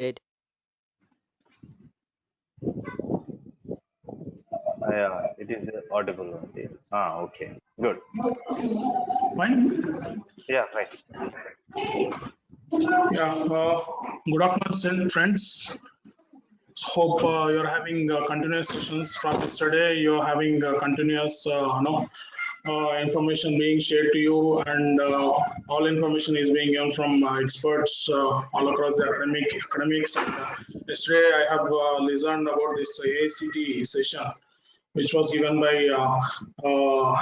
It Yeah, it is audible only. Ah, okay, good. Fine. Yeah, fine. Yeah. Good afternoon, friends. Hope you're having continuous sessions from yesterday. You're having continuous, information being shared to you, and all information is being given from experts all across the academics. And, yesterday, I have listened about this AICTE session, which was given by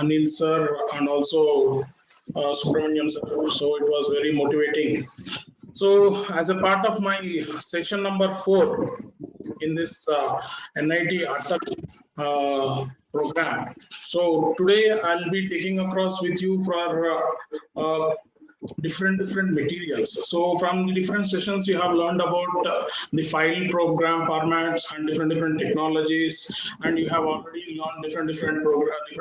Anil sir and also Subramanian sir. So it was very motivating. So, as a part of my session number 4 in this NIT-ATAL program, so today I'll be taking across with you for different materials. So from the different sessions you have learned about the file program formats and different technologies, and you have already learned different technology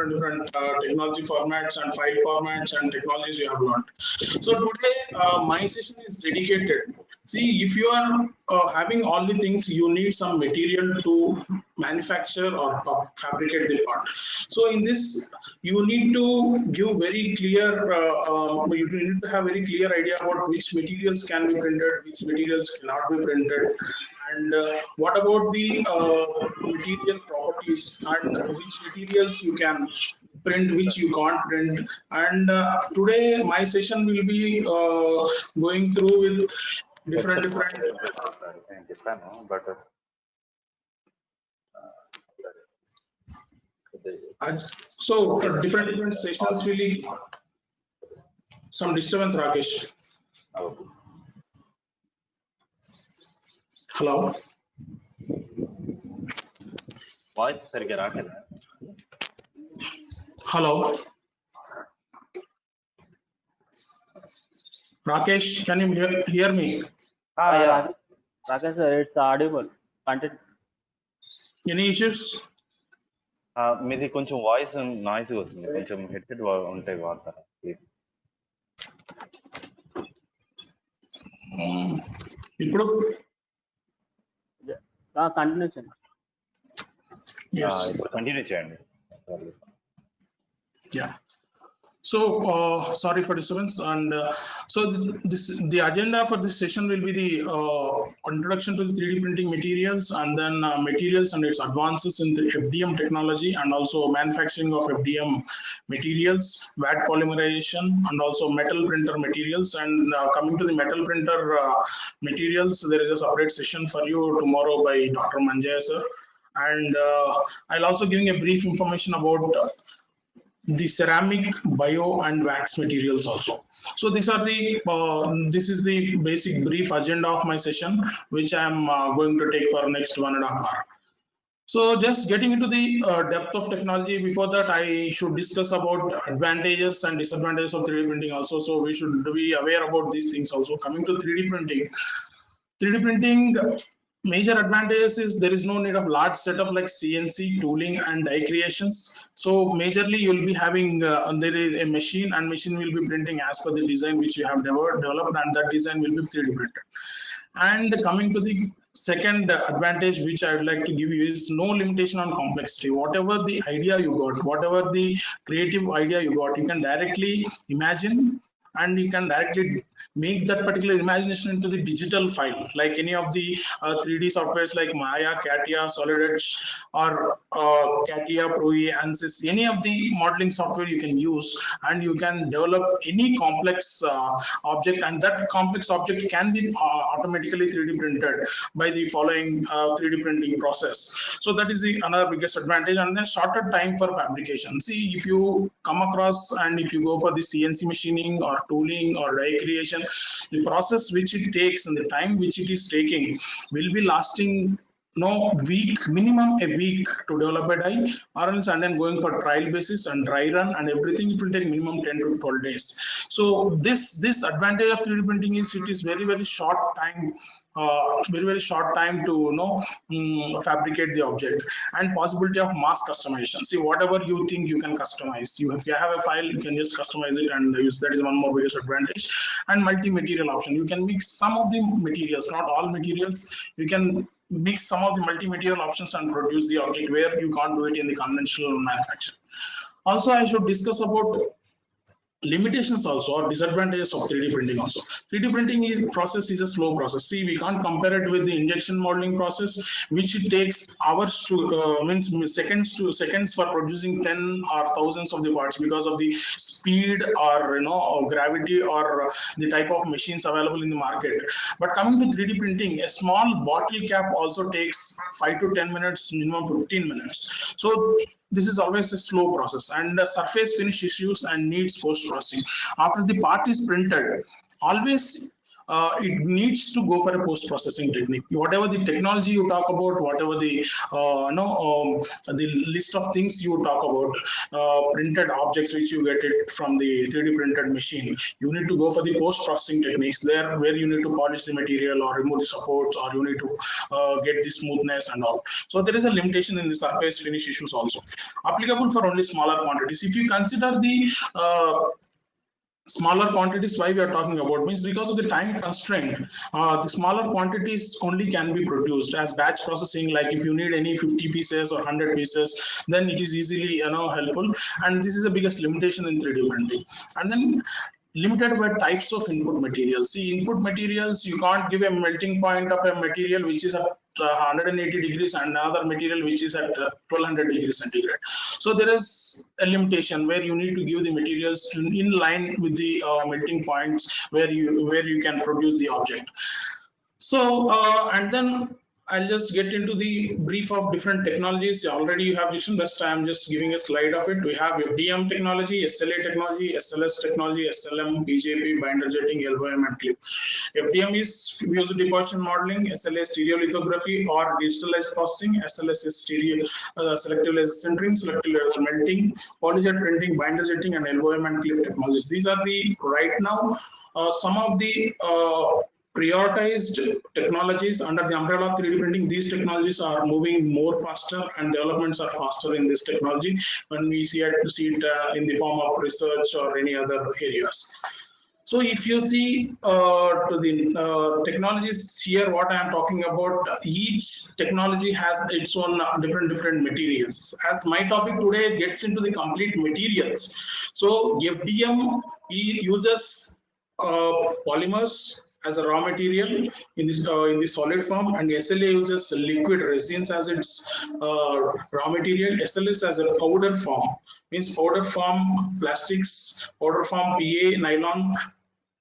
formats and file formats and technologies you have learned. So today my session is dedicated. See, if you are having all the things, you need some material to manufacture or fabricate the part. So in this, you need to give very clear, you need to have very clear idea about which materials can be printed, which materials cannot be printed, and what about the material properties and which materials you can print, which you can't print. And today my session will be going through with different so different sessions will be some disturbance. Rakesh, hello. Voice సరిగ్గా రావట్లేదు. Hello, Rakesh, can you hear me? Yeah. Rakesh sir, it's audible. Continue. Any issues? మీది కొంచెం voice noise వస్తుంది, కొంచెం headset ఉంటే వాడతారా please? ఇప్పుడు continue చేయండి. ఇప్పుడు కంటిన్యూ చేయండి. Yeah. So sorry for disturbance, and so the agenda for this session will be the introduction to the 3D printing materials, and then materials and its advances in the FDM technology, and also manufacturing of FDM materials, VAT polymerization, and also metal printer materials. And coming to the metal printer materials, there is a separate session for you tomorrow by Dr. Manjaya sir, and I'll also giving a brief information about the ceramic, bio, and wax materials also. So these are the this is the basic brief agenda of my session, which I am going to take for next 1.5 hours. So just getting into the depth of technology, before that I should discuss about advantages and disadvantages of 3D printing also. So we should be aware about these things also. Coming to 3D printing, 3D printing major advantages is there is no need of large setup like CNC tooling and die creations. So majorly you will be having there is a machine, and machine will be printing as per the design which you have developed, and that design will be 3D printed. And coming to the second advantage which I would like to give you is no limitation on complexity. Whatever the idea you got, whatever the creative idea you got, you can directly imagine, and you can directly make that particular imagination into the digital file, like any of the 3D softwares like Maya, CATIA, SolidEdge, or CATIA, ProE, ANSYS. Any of the modeling software you can use, and you can develop any complex object, and that complex object can be automatically 3D printed by the following 3D printing process. So that is the another biggest advantage. And then shorter time for fabrication. See, if you come across and if you go for the CNC machining or tooling or die creation, the process which it takes and the time which it is taking will be lasting minimum a week to develop a die, or else and then going for trial basis and dry run and everything, it will take minimum 10 to 12 days. So this advantage of 3D printing is it is very short time, very short time to fabricate the object, and possibility of mass customization. See, whatever you think you can customize, if you have a file, you can just customize it and use. That is one more biggest advantage. And multi-material option, you can mix some of the materials, not all materials. You can mix some of the multi-material options and produce the object where you can't do it in the conventional manufacturing. Also, I should discuss about limitations also, or disadvantages of 3D printing also. 3D printing process is a slow process. See, we can't compare it with the injection molding process, which it takes hours to means seconds for producing 10 or thousands of the parts, because of the speed or or gravity or the type of machines available in the market. But coming to 3D printing, a small bottle cap also takes 5 to 10 minutes, minimum 15 minutes. So this is always a slow process, and the surface finish issues and needs post processing. After the part is printed, always it needs to go for a post processing technique. Whatever the technology you talk about, whatever the the list of things you talk about, printed objects which you get it from the 3D printed machine, you need to go for the post processing techniques there, where you need to polish the material or remove the supports, or you need to get the smoothness and all. So there is a limitation in the surface finish issues also, applicable for only smaller quantities. If you consider the smaller quantities, why we are talking about means because of the time constraint, the smaller quantities only can be produced as batch processing. Like if you need any 50 pieces or 100 pieces, then it is easily helpful, and this is the biggest limitation in 3D printing. And then limited by types of input materials. See, input materials, you can't give a melting point of a material which is at 180 degrees and another material which is at 1200 degrees centigrade. So there is a limitation where you need to give the materials in line with the melting points where you can produce the object. So and then I'll just get into the brief of different technologies. Already you have written, but I'm just giving a slide of it. We have FDM technology, SLA technology, SLS technology, SLM, BJP, binder jetting, LOM, and clip. FDM is use deposition modeling, SLA stereolithography or digitalized processing, SLS is selective laser sintering, selective laser melting, polyjet printing, binder jetting, and LOM and clip technologies. These are the right now some of the prioritized technologies under the umbrella of 3D printing. These technologies are moving more faster, and developments are faster in this technology when we see it in the form of research or any other areas. So if you see to the technologies here, what I am talking about, each technology has its own different materials. As my topic today gets into the complete materials, so FDM uses polymers as a raw material in this solid form, and SLA uses liquid resins as its raw material. SLS as a powder form, means powder form plastics, powder form PA, nylon,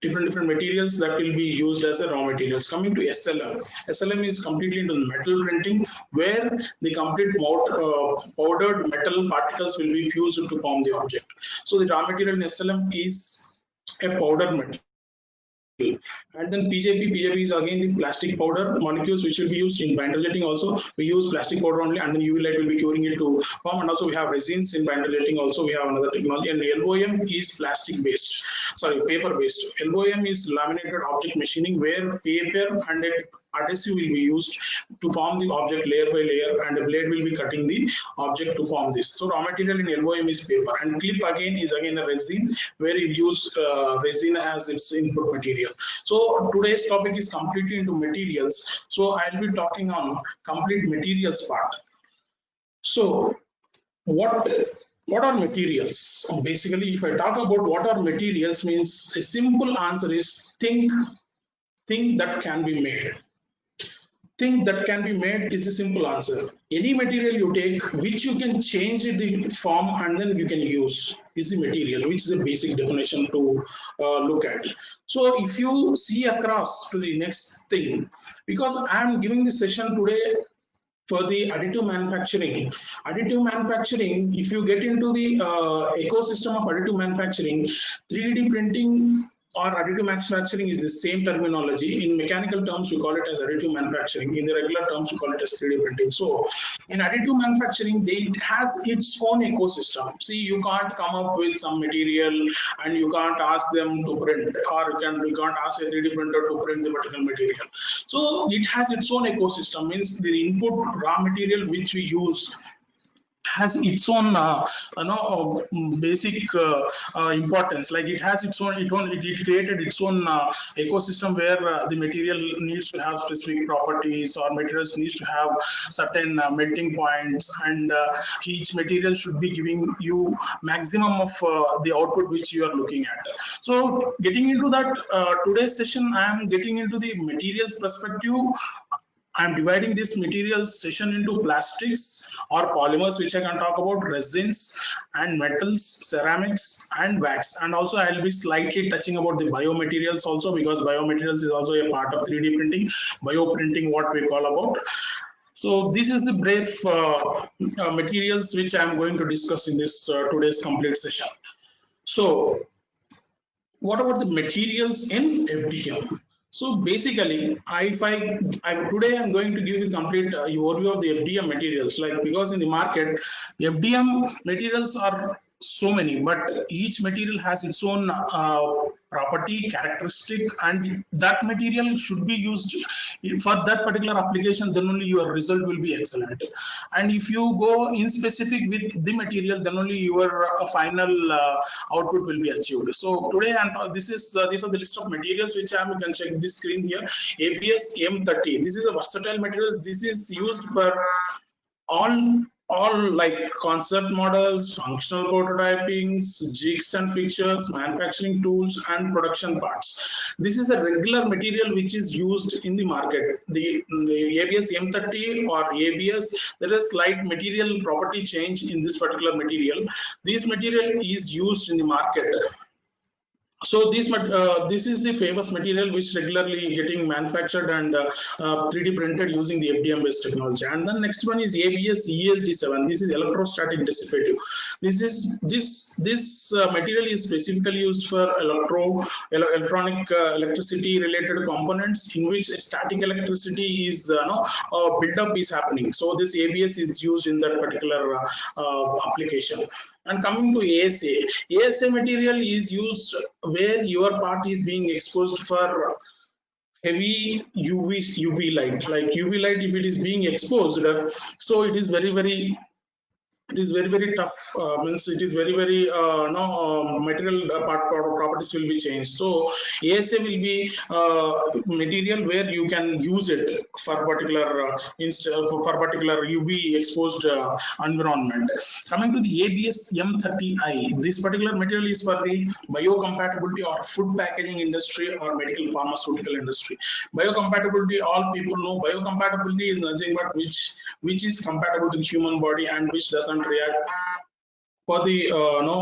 different materials that will be used as a raw materials. Coming to SLM, SLM is completely into metal printing, where the complete powdered metal particles will be fused to form the object. So the raw material in SLM is a powder metal. And then PJP is again the plastic powder molecules which will be used in binder jetting. Also we use plastic powder only, and then UV light will be curing it to form. And also we have resins in binder jetting. Also we have another technology, and LOM is paper based. LOM is laminated object machining, where paper and adhesive will be used to form the object layer by layer, and a blade will be cutting the object to form this. So raw material in LOM is paper, and clip is again a resin, where it use resin as its input material. So today's topic is completely into materials. So I'll be talking on complete materials part. So what are materials? Basically, if I talk about what are materials, means a simple answer is thing that can be made. Thing that can be made is a simple answer. Any material you take which you can change the form and then you can use is the material, which is a basic definition to look at. So if you see across to the next thing, because I am giving this session today for the additive manufacturing. Additive manufacturing, if you get into the ecosystem of additive manufacturing, 3D printing or additive manufacturing is the same terminology. In mechanical terms, we call it as additive manufacturing. In the regular terms, we call it as 3D printing. So in additive manufacturing, it has its own ecosystem. See, you can't come up with some material and you can't ask them to print, or you can't ask a 3D printer to print the particular material. So it has its own ecosystem, means the input raw material which we use has its own basic importance. Like it has its own, it created its own ecosystem where the material needs to have specific properties, or materials needs to have certain melting points, and each material should be giving you maximum of the output which you are looking at. So getting into that, today's session I am getting into the materials perspective. I'm dividing this materials session into plastics or polymers, which I can talk about, resins and metals, ceramics and wax. And also I'll be slightly touching about the biomaterials also, because biomaterials is also a part of 3D printing, bioprinting, what we call about. So this is the brief materials which I'm going to discuss in this today's complete session. So what about the materials in FDM? So basically, today I'm going to give you complete overview of the FDM materials. Like, because in the market, FDM materials are so many, but each material has its own property, characteristic, and that material should be used for that particular application. Then only your result will be excellent. And if you go in specific with the material, then only your final output will be achieved. So today, these are the list of materials which you can check this screen here. ABS M30. This is a versatile material. This is used for all like concept models, functional prototypings, jigs and fixtures, manufacturing tools, and production parts. This is a regular material which is used in the market. The ABS M30 or ABS, there is slight material property change in this particular material. This material is used in the market. So this is the famous material which regularly getting manufactured and 3D printed using the FDM based technology. And then next one is ABS ESD7. This is electrostatic dissipative. This material is specifically used for electronic electricity related components, in which static electricity is buildup is happening. So this ABS is used in that particular application. And coming to ASA material is used where your part is being exposed for heavy UV light. Like UV light, if it is being exposed, so it is very tough. Means it is very material properties will be changed. So ASA will be material where you can use it for particular UV exposed environment. Coming to the ABS M30I, this particular material is for the biocompatibility or food packaging industry or medical pharmaceutical industry. Biocompatibility, all people know biocompatibility is nothing but which is compatible to the human body and which doesn't react for the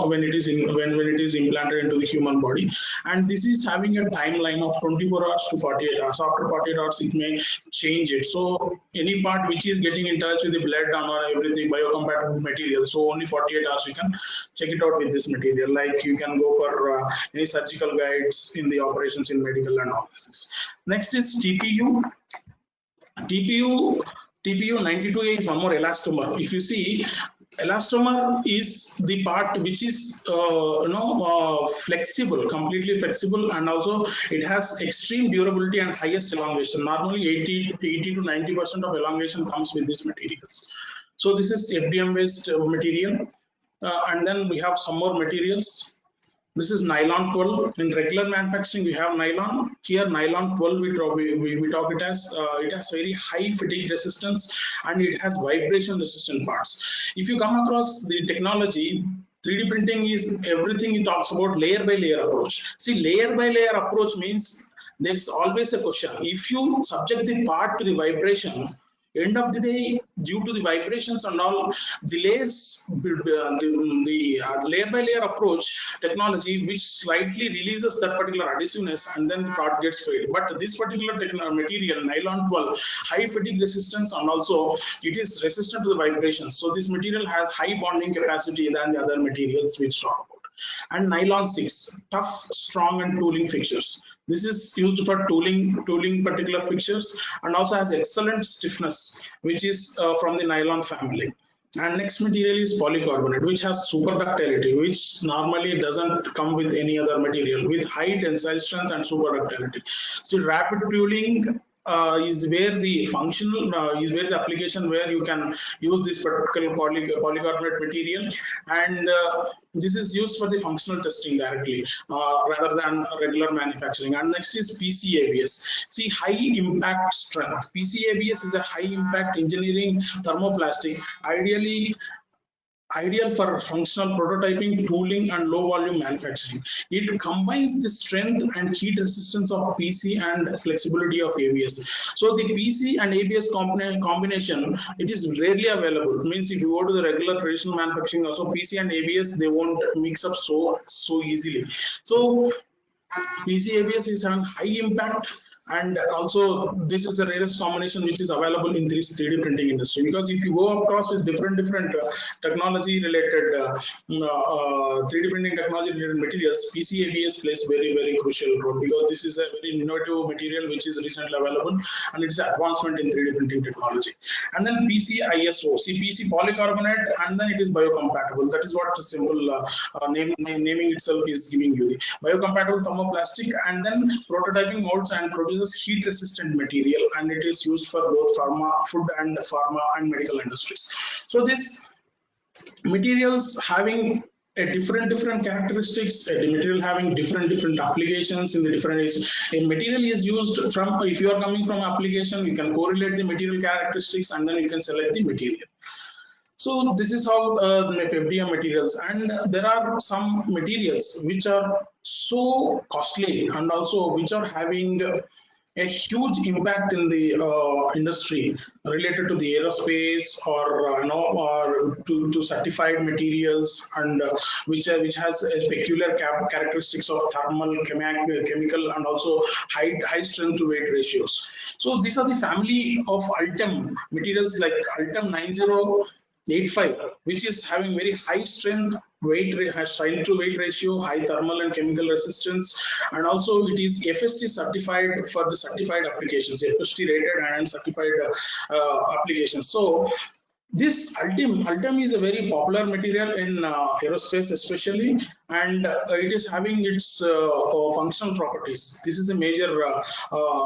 when it is implanted into the human body. And this is having a timeline of 24 hours to 48 hours. After 48 hours it may change it. So any part which is getting in touch with the blood or everything, biocompatible material, so only 48 hours you can check it out with this material. Like you can go for any surgical guides in the operations in medical and offices. Next is TPU 92A is one more elastomer. If you see, elastomer is the part which is flexible, completely flexible, and also it has extreme durability and highest elongation. Normally 80 to 90% of elongation comes with these materials. So this is FDM based material, and then we have some more materials. This is nylon 12. In regular manufacturing, we have nylon. Here, nylon 12, we talk it as it has very high fatigue resistance and it has vibration resistant parts. If you come across the technology, 3D printing is everything. It talks about layer by layer approach. See, layer by layer approach means there's always a question. If you subject the part to the vibration, end of the day, due to the vibrations and all, the layers, the layer by layer approach technology, which slightly releases that particular adhesiveness, and then the part gets failed. But this particular material, nylon 12, high fatigue resistance, and also it is resistant to the vibrations. So this material has high bonding capacity than the other materials which talk about. And nylon 6, tough, strong, and tooling fixtures. This is used for tooling particular fixtures, and also has excellent stiffness, which is from the nylon family. And next material is polycarbonate, which has superductility, which normally doesn't come with any other material, with high tensile strength and superductility. So rapid tooling is where the functional is where the application where you can use this particular polycarbonate material, and this is used for the functional testing directly rather than regular manufacturing. And next is PCABS. See, high impact strength. PCABS is a high impact engineering thermoplastic, ideal for functional prototyping, tooling, and low volume manufacturing. It combines the strength and heat resistance of PC and flexibility of ABS. So the PC and ABS combination, it is rarely available. It means if you go to the regular traditional manufacturing, also PC and ABS, they won't mix up so easily. So PC ABS is having high impact, and also this is the rarest combination which is available in this 3D printing industry, because if you go across with different technology related 3D printing technology related materials, PCABS plays very crucial role, because this is a very innovative material which is recently available, and it's an advancement in 3D printing technology. And then PCISO, see, PC polycarbonate, and then it is biocompatible. That is what the simple naming itself is giving you, the biocompatible thermoplastic, and then prototyping molds and produces heat resistant material, and it is used for both food and pharma and medical industries. So this materials having a different characteristics, the material having different applications in the different ways. A material is used from, if you are coming from application, you can correlate the material characteristics and then you can select the material. So this is how FDM materials, and there are some materials which are so costly and also which are having a huge impact in the industry related to the aerospace or or to certified materials, and which has a peculiar characteristics of thermal, chemical, and also high strength to weight ratios. So these are the family of ULTEM materials, like ULTEM 9085, which is having very high strength to weight ratio, high thermal and chemical resistance, and also it is FST certified for the certified applications, FST rated and certified applications. So this ULTEM is a very popular material in aerospace especially, and it is having its functional properties. This is a major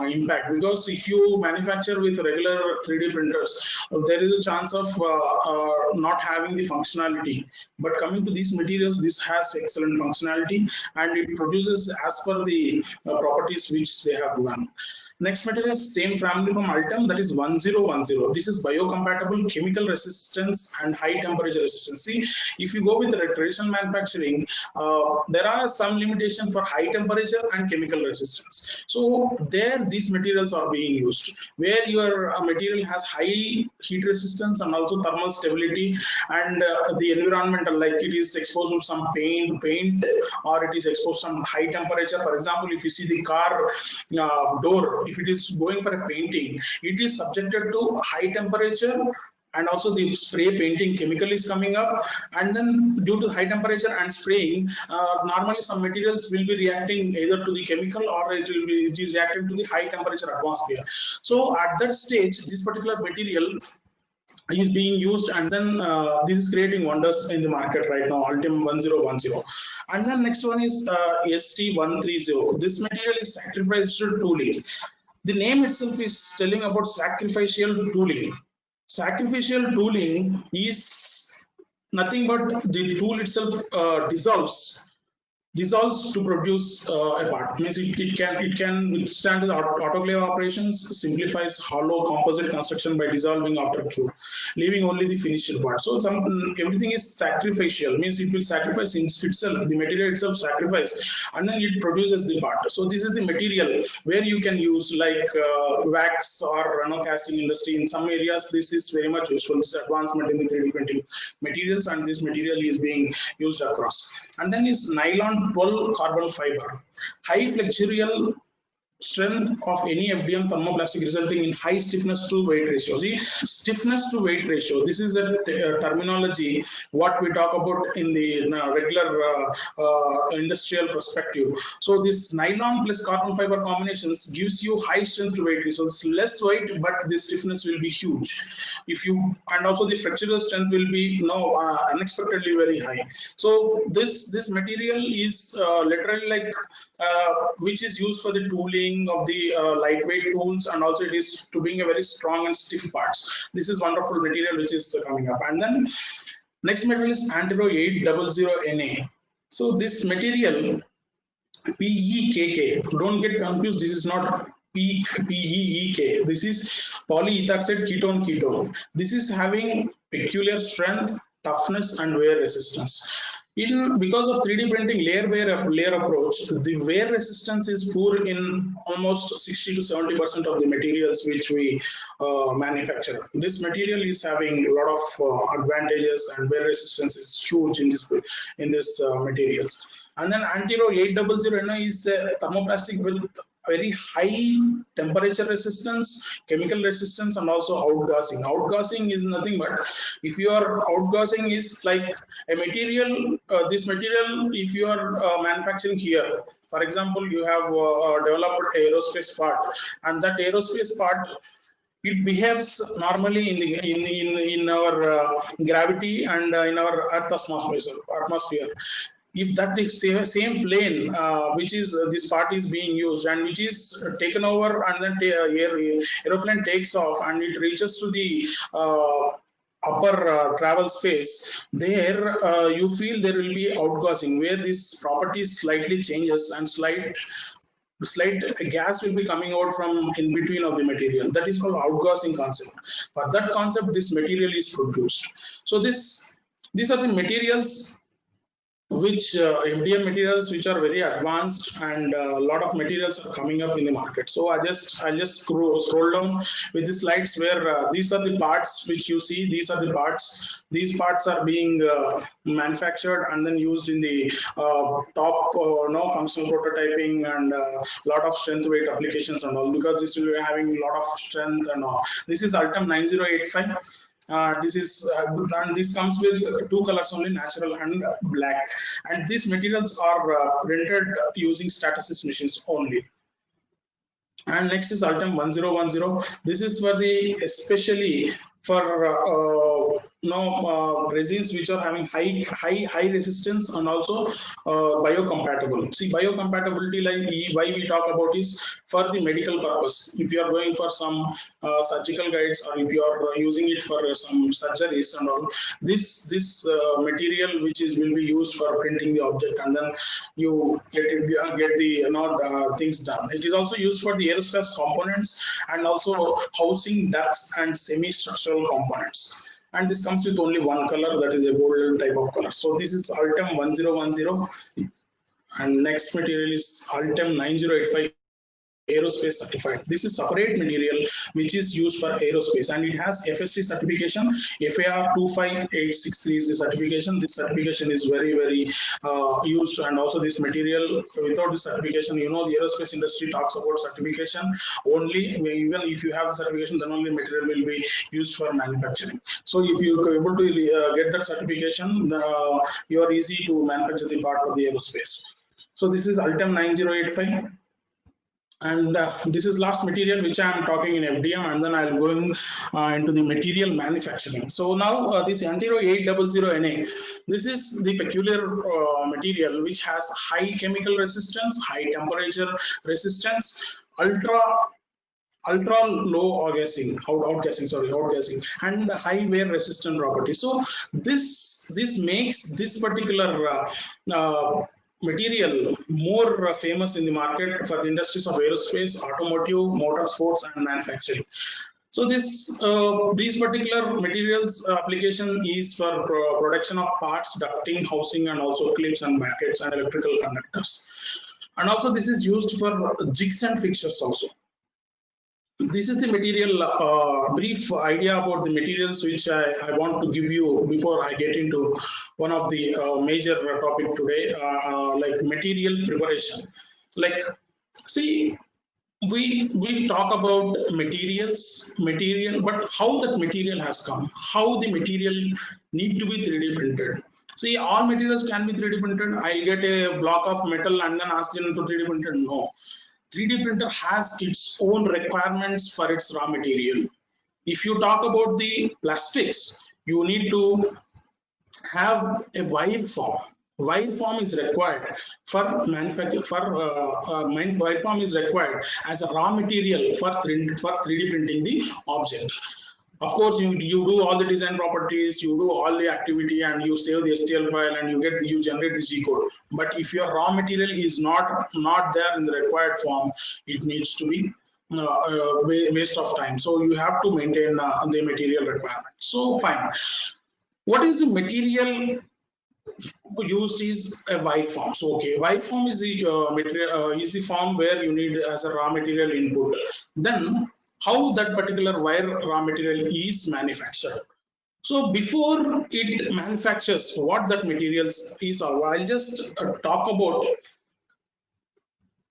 impact, because if you manufacture with regular 3D printers, there is a chance of not having the functionality. But coming to these materials, this has excellent functionality, and it produces as per the properties which they have done. Next material is same family from ULTEM, that is 1010. This is biocompatible, chemical resistance, and high temperature resistance. See, if you go with the traditional manufacturing, there are some limitation for high temperature and chemical resistance. So there, these materials are being used, where your material has high heat resistance and also thermal stability, and the environmental, like it is exposed to some paint, or it is exposed to some high temperature. For example, if you see the car door, if it is going for a painting, it is subjected to high temperature, and also the spray painting chemical is coming up, and then due to high temperature and spraying, normally some materials will be reacting either to the chemical or it is reacting to the high temperature atmosphere. So at that stage, this particular material is being used, and then this is creating wonders in the market right now, ULTEM 1010. And then next one is ST130. This material is sacrificial tooling. The name itself is telling about sacrificial tooling. Sacrificial tooling is nothing but the tool itself dissolves to produce a part. Means it can withstand the autoclave operations, simplifies hollow composite construction by dissolving after cure, leaving only the finished part. So everything is sacrificial, means it will sacrifice itself, the material itself sacrifice, and then it produces the part. So this is the material where you can use, like wax or casting industry. In some areas, this is very much useful. This advancement in the 3D printing materials, and this material is being used across. And then is nylon 12 carbon fiber, high flexurial strength of any FDM thermoplastic resulting in high stiffness to weight ratio. See, stiffness to weight ratio, this is a terminology what we talk about in the regular industrial perspective. So this nylon plus carbon fiber combinations gives you high strength to weight ratio. It's less weight, but the stiffness will be huge. If you, and also the flexural strength will be unexpectedly very high. So this material is literally like which is used for the tooling of the lightweight tools, and also it is to being a very strong and stiff parts. This is wonderful material which is coming up. And then next material is Antero 800 Na. So this material PEKK, don't get confused, this is not PEEK, this is polyethoxide ketone. This is having peculiar strength, toughness and wear resistance. Because of 3D printing layer approach, the wear resistance is poor in almost 60 to 70% of the materials which we manufacture. This material is having a lot of advantages, and wear resistance is huge in this materials. And then Antero 800 Na is a thermoplastic with very high temperature resistance, chemical resistance, and also outgassing. Outgassing is nothing but, if you are outgassing is like a material, this material, if you are manufacturing here, for example, you have developed aerospace part, and that aerospace part, it behaves normally in our gravity and in our Earth atmosphere. If that is same plane which is this part is being used and which is taken over, and then aeroplane takes off and it reaches to the upper travel space, there you feel there will be outgassing, where this property slightly changes and slight gas will be coming out from in between of the material. That is called outgassing concept. For that concept, this material is produced. So these are the materials which FDM materials which are very advanced, and a lot of materials are coming up in the market. So I'll just scroll down with the slides where these are the parts which you see. These are the parts. These parts are being manufactured and then used in the top functional prototyping and lot of strength weight applications and all, because this will be having a lot of strength and all. This is ULTEM 9085. This is and this comes with two colors only, natural and black, and these materials are printed using Stratasys machines only. And next is ULTEM 1010. This is for the especially for resins which are having high resistance and also biocompatible. See, biocompatibility, like why we talk about is for the medical purpose. If you are going for some surgical guides, or if you are using it for some surgeries and all, this material which will be used for printing the object, and then you get the things done. It is also used for the aerospace components and also housing ducts and semi-structural components. And this comes with only one color, that is a gold type of color. So this is ULTEM 1010, and next material is ULTEM 9085 aerospace certified. This is separate material which is used for aerospace, and it has FSC certification. FAR 25863 is the certification. This certification is very used, and also this material, without the certification, the aerospace industry talks about certification only. Even if you have the certification, then only material will be used for manufacturing. So if you are able to get that certification, you are easy to manufacture the part of the aerospace. So this is ULTEM 9085. And this is last material which I am talking in FDM, and then I will go into the material manufacturing. So now this Antero 800 Na, this is the peculiar material which has high chemical resistance, high temperature resistance, ultra low outgassing, and high wear resistant property. So this makes this particular material more famous in the market for the industries of aerospace, automotive, motorsports, and manufacturing. So these particular materials application is for production of parts, ducting, housing, and also clips and brackets and electrical conductors. And also this is used for jigs and fixtures also. This is the material, brief idea about the materials which I want to give you before I get into one of the major topic today, like material preparation. Like, see, we talk about material, but how that material has come, how the material need to be 3D printed. See, all materials can be 3D printed. I get a block of metal and then ask them to 3D printed. No, 3D printer has its own requirements for its raw material. If you talk about the plastics, you need to have a wire form. Wire form is required for manufacture. Wire form is required as a raw material for 3D printing the object. Of course, you do all the design properties, you do all the activity, and you save the STL file, and you generate the G code. But if your raw material is not there in the required form, it needs to be waste of time. So you have to maintain the material requirement. So fine. What is the material used is a wire form. So okay, wire form is the material is the form where you need as a raw material input. Then how that particular wire raw material is manufactured. So before it manufactures what that materials is, I'll just talk about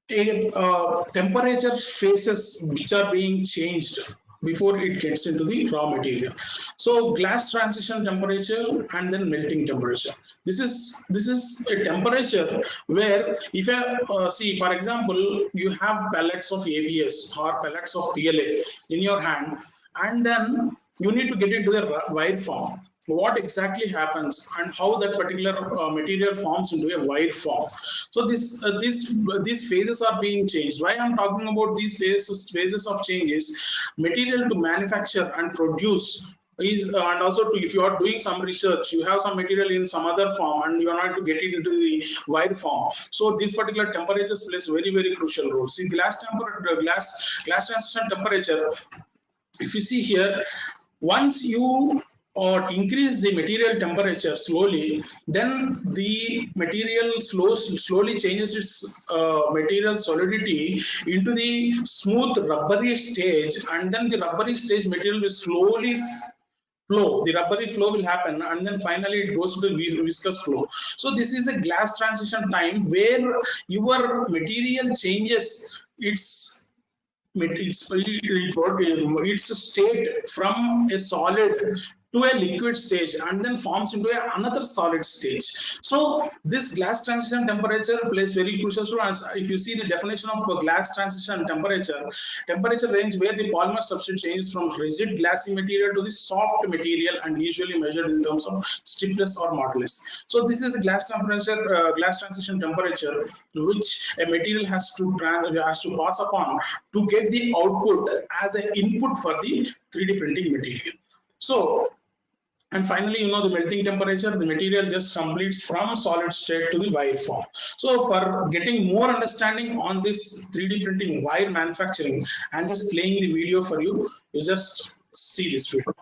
a temperature phases which are being changed before it gets into the raw material. So glass transition temperature and then melting temperature. This is a temperature where if I see, for example, you have pellets of ABS or pellets of PLA in your hand, and then you need to get into the wire form. What exactly happens and how that particular material forms into a wire form. So these phases are being changed. Why I'm talking about these phases of changes? Material to manufacture and produce is and also to, if you are doing some research, you have some material in some other form and you are not to get it into the wire form. So this particular temperatures plays very crucial role. See, glass transition temperature. If you see here, once you or increase the material temperature slowly, then the material slowly changes its material solidity into the smooth rubbery stage, and then the rubbery stage material will slowly flow. The rubbery flow will happen, and then finally it goes to the viscous flow. So this is a glass transition time where your material changes its state from a solid to a liquid stage and then forms into another solid stage. So this glass transition temperature plays very crucial role. As if you see the definition of a glass transition temperature range where the polymer substance changes from rigid glassy material to the soft material and usually measured in terms of stiffness or modulus. So this is a glass transition temperature which a material has to pass upon to get the output as an input for the 3D printing material. So, and finally, the melting temperature, the material just completes from solid state to the wire form. So for getting more understanding on this 3D printing wire manufacturing, I'm just playing the video for you. You just see this video.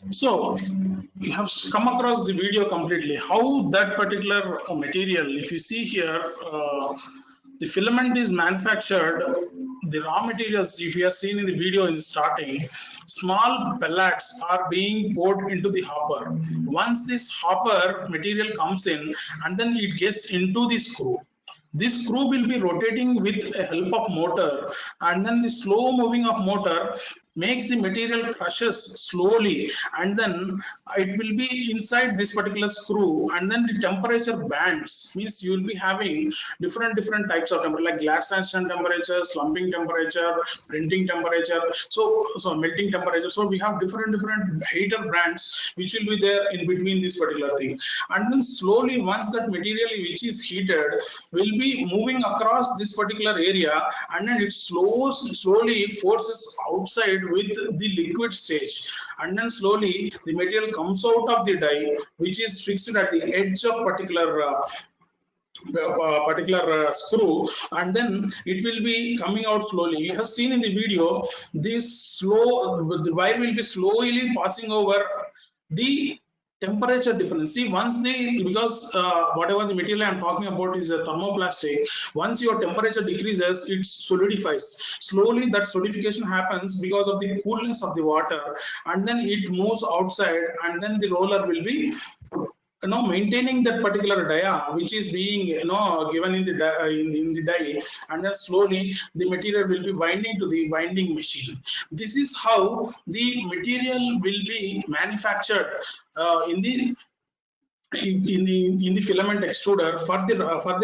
So you have come across the video completely. How that particular material, if you see here, the filament is manufactured. The raw materials, if you have seen in the video in the starting, small pellets are being poured into the hopper. Once this hopper material comes in, and then it gets into the screw. This screw will be rotating with the help of motor, and then the slow moving of motor makes the material crushes slowly, and then it will be inside this particular screw, and then the temperature bands, means you will be having different types of temperature, like glass transition temperature, slumping temperature, printing temperature, so melting temperature. So we have different heater bands which will be there in between this particular thing, and then slowly once that material which is heated will be moving across this particular area, and then it slowly forces outside with the liquid stage, and then slowly the material comes out of the die, which is fixed at the edge of particular screw, and then it will be coming out slowly. You have seen in the video, the wire will be slowly passing over the temperature difference. See, once because whatever the material I am talking about is a thermoplastic, once your temperature decreases, it solidifies. Slowly that solidification happens because of the coolness of the water, and then it moves outside, and then the roller will be maintaining that particular dia which is being given in the die, and then slowly the material will be winding to the winding machine. This is how the material will be manufactured in the filament extruder for the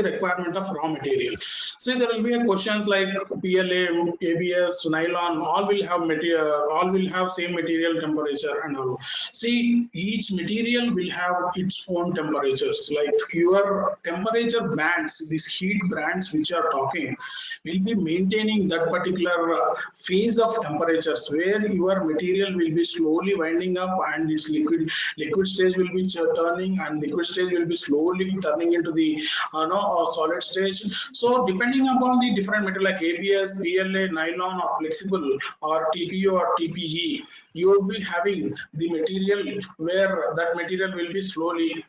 requirement of raw material. So there will be questions like PLA, ABS, nylon, all will have material, all will have same material temperature and all. See, each material will have its own temperatures. Like your temperature bands, these heat bands which are talking, will be maintaining that particular phase of temperatures where your material will be slowly winding up, and its liquid stage will be turning, and liquid stage will be slowly turning into the solid stage. So depending upon the different material like ABS, PLA, nylon, or flexible, or TPU or TPE, you will be having the material where that material will be slowly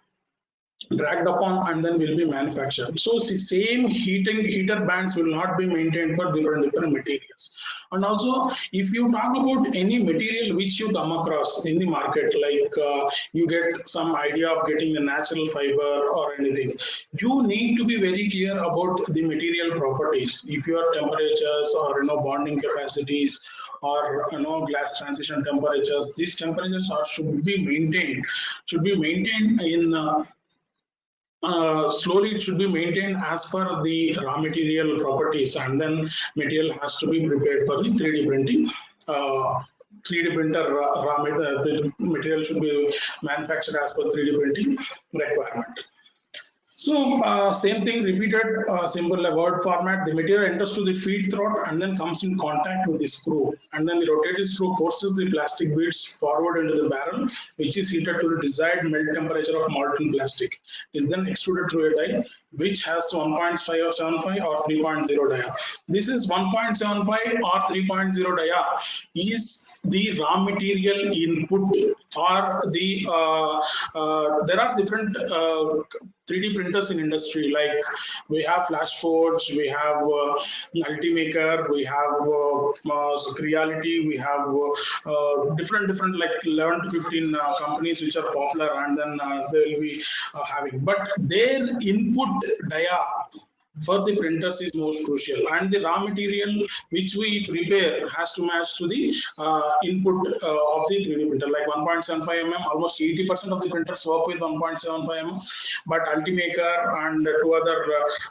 dragged upon and then will be manufactured. So the same heater bands will not be maintained for different materials. And also, if you talk about any material which you come across in the market, like you get some idea of getting a natural fiber or anything, you need to be very clear about the material properties. If your temperatures or bonding capacities or glass transition temperatures, these temperatures should be maintained in slowly it should be maintained as per the raw material properties, and then material has to be prepared for the 3D printing. 3D printer the material should be manufactured as per 3D printing requirement. So same thing repeated, simple word format. The material enters to the feed throat and then comes in contact with the screw, and then the rotated screw forces the plastic beads forward into the barrel, which is heated to the desired melt temperature of molten plastic. It is then extruded through a die which has 1.575 or 3.0 dia. This is 1.75 or 3.0 dia is the raw material input, or the there are different 3D printers in industry. Like we have Flash Forge, we have Ultimaker, we have Creality, we have different like 11 to 15 companies which are popular, and then they will be having. But their input dia for the printers is most crucial, and the raw material which we prepare has to match to the input of the 3D printer. Like 1.75 mm, almost 80% of the printers work with 1.75 mm, but Ultimaker and two other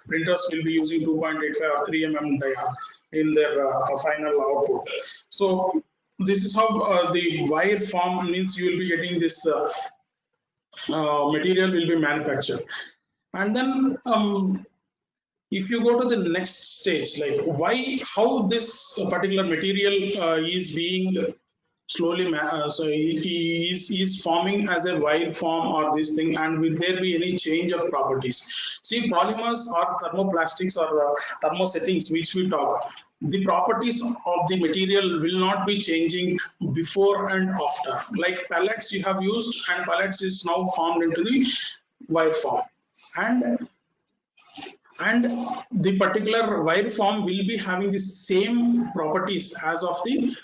printers will be using 2.85 or 3 mm dia in their final output. So this is how the wire form, means you will be getting this material will be manufactured. And then if you go to the next stage, like how this particular material is being slowly so is forming as a wire form or this thing, and will there be any change of properties? See, polymers or thermoplastics or thermosettings which we talk, the properties of the material will not be changing before and after. Like pellets you have used, and pellets is now formed into the wire form, and the particular wire form will be having the same properties as of the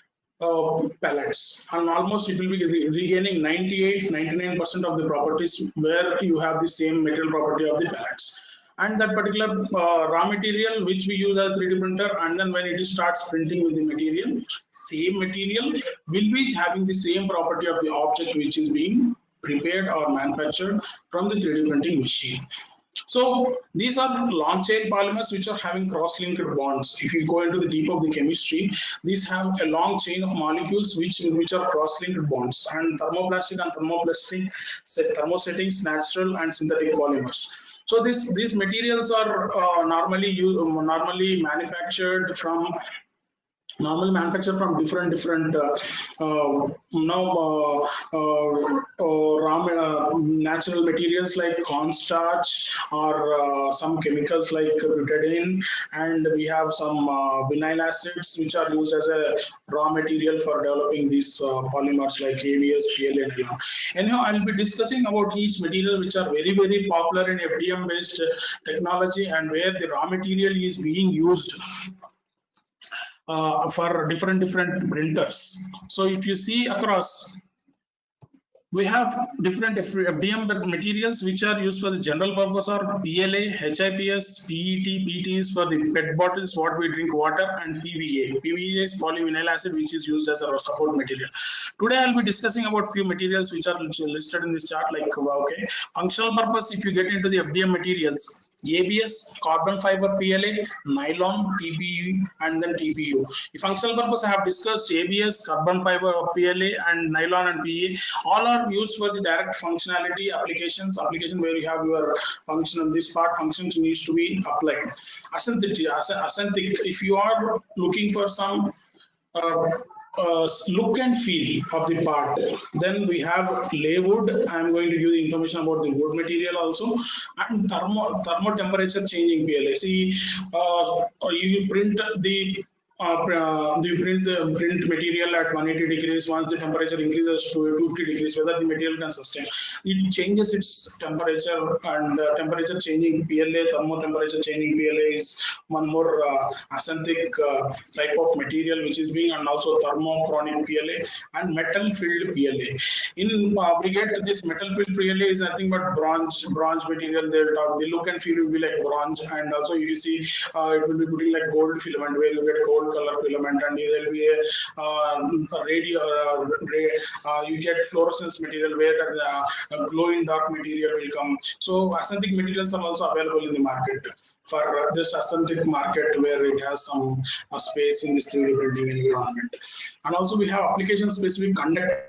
pellets, and almost it will be regaining 98-99% of the properties where you have the same material property of the pellets. And that particular raw material which we use as 3D printer, and then when it starts printing with the material, same material will be having the same property of the object which is being prepared or manufactured from the 3D printing machine. So these are long chain polymers which are having cross-linked bonds. If you go into the deep of the chemistry, these have a long chain of molecules which are cross-linked bonds. And thermoplastic and thermosettings, natural and synthetic polymers. So these materials are normally manufactured from different natural materials like cornstarch, or some chemicals like butadiene, and we have some vinyl acids which are used as a raw material for developing these polymers like ABS, PLA, and all. Anyhow, I'll be discussing about each material which are very popular in FDM based technology, and where the raw material is being used for different printers. So if you see across, we have different FDM materials which are used for the general purpose, or PLA, HIPS, PET. PET is for the PET bottles, what we drink water, and PVA. PVA is polyvinyl acid, which is used as a support material. Today I'll be discussing about few materials which are listed in this chart, like okay, functional purpose. If you get into the FDM materials, ABS, carbon fiber PLA, nylon, TPU, and then TPU. The functional purpose I have discussed: ABS, carbon fiber PLA, and nylon and PA. All are used for the direct functionality application where you have your function. This part functions needs to be applied. Asynthetic, if you are looking for some look and feel of the part, then we have laywood. I am going to give the information about the wood material also, and thermo temperature changing PLA. See, you print the print material at 180 degrees. Once the temperature increases to 250 degrees, whether the material can sustain, it changes its temperature. And temperature changing PLA, thermo temperature changing PLA is one more asynthetic type of material which is being, and also thermochromic PLA and metal filled PLA. In brigade, this metal filled PLA is nothing but bronze material. The look and feel will be like bronze, and also you see it will be putting like gold filament, where you get gold color filament, and there will be a radio you get fluorescence material, where a glowing dark material will come. So asynthetic materials are also available in the market for this asynthetic market, where it has some space in this 3D printing environment. And also we have application specific conductive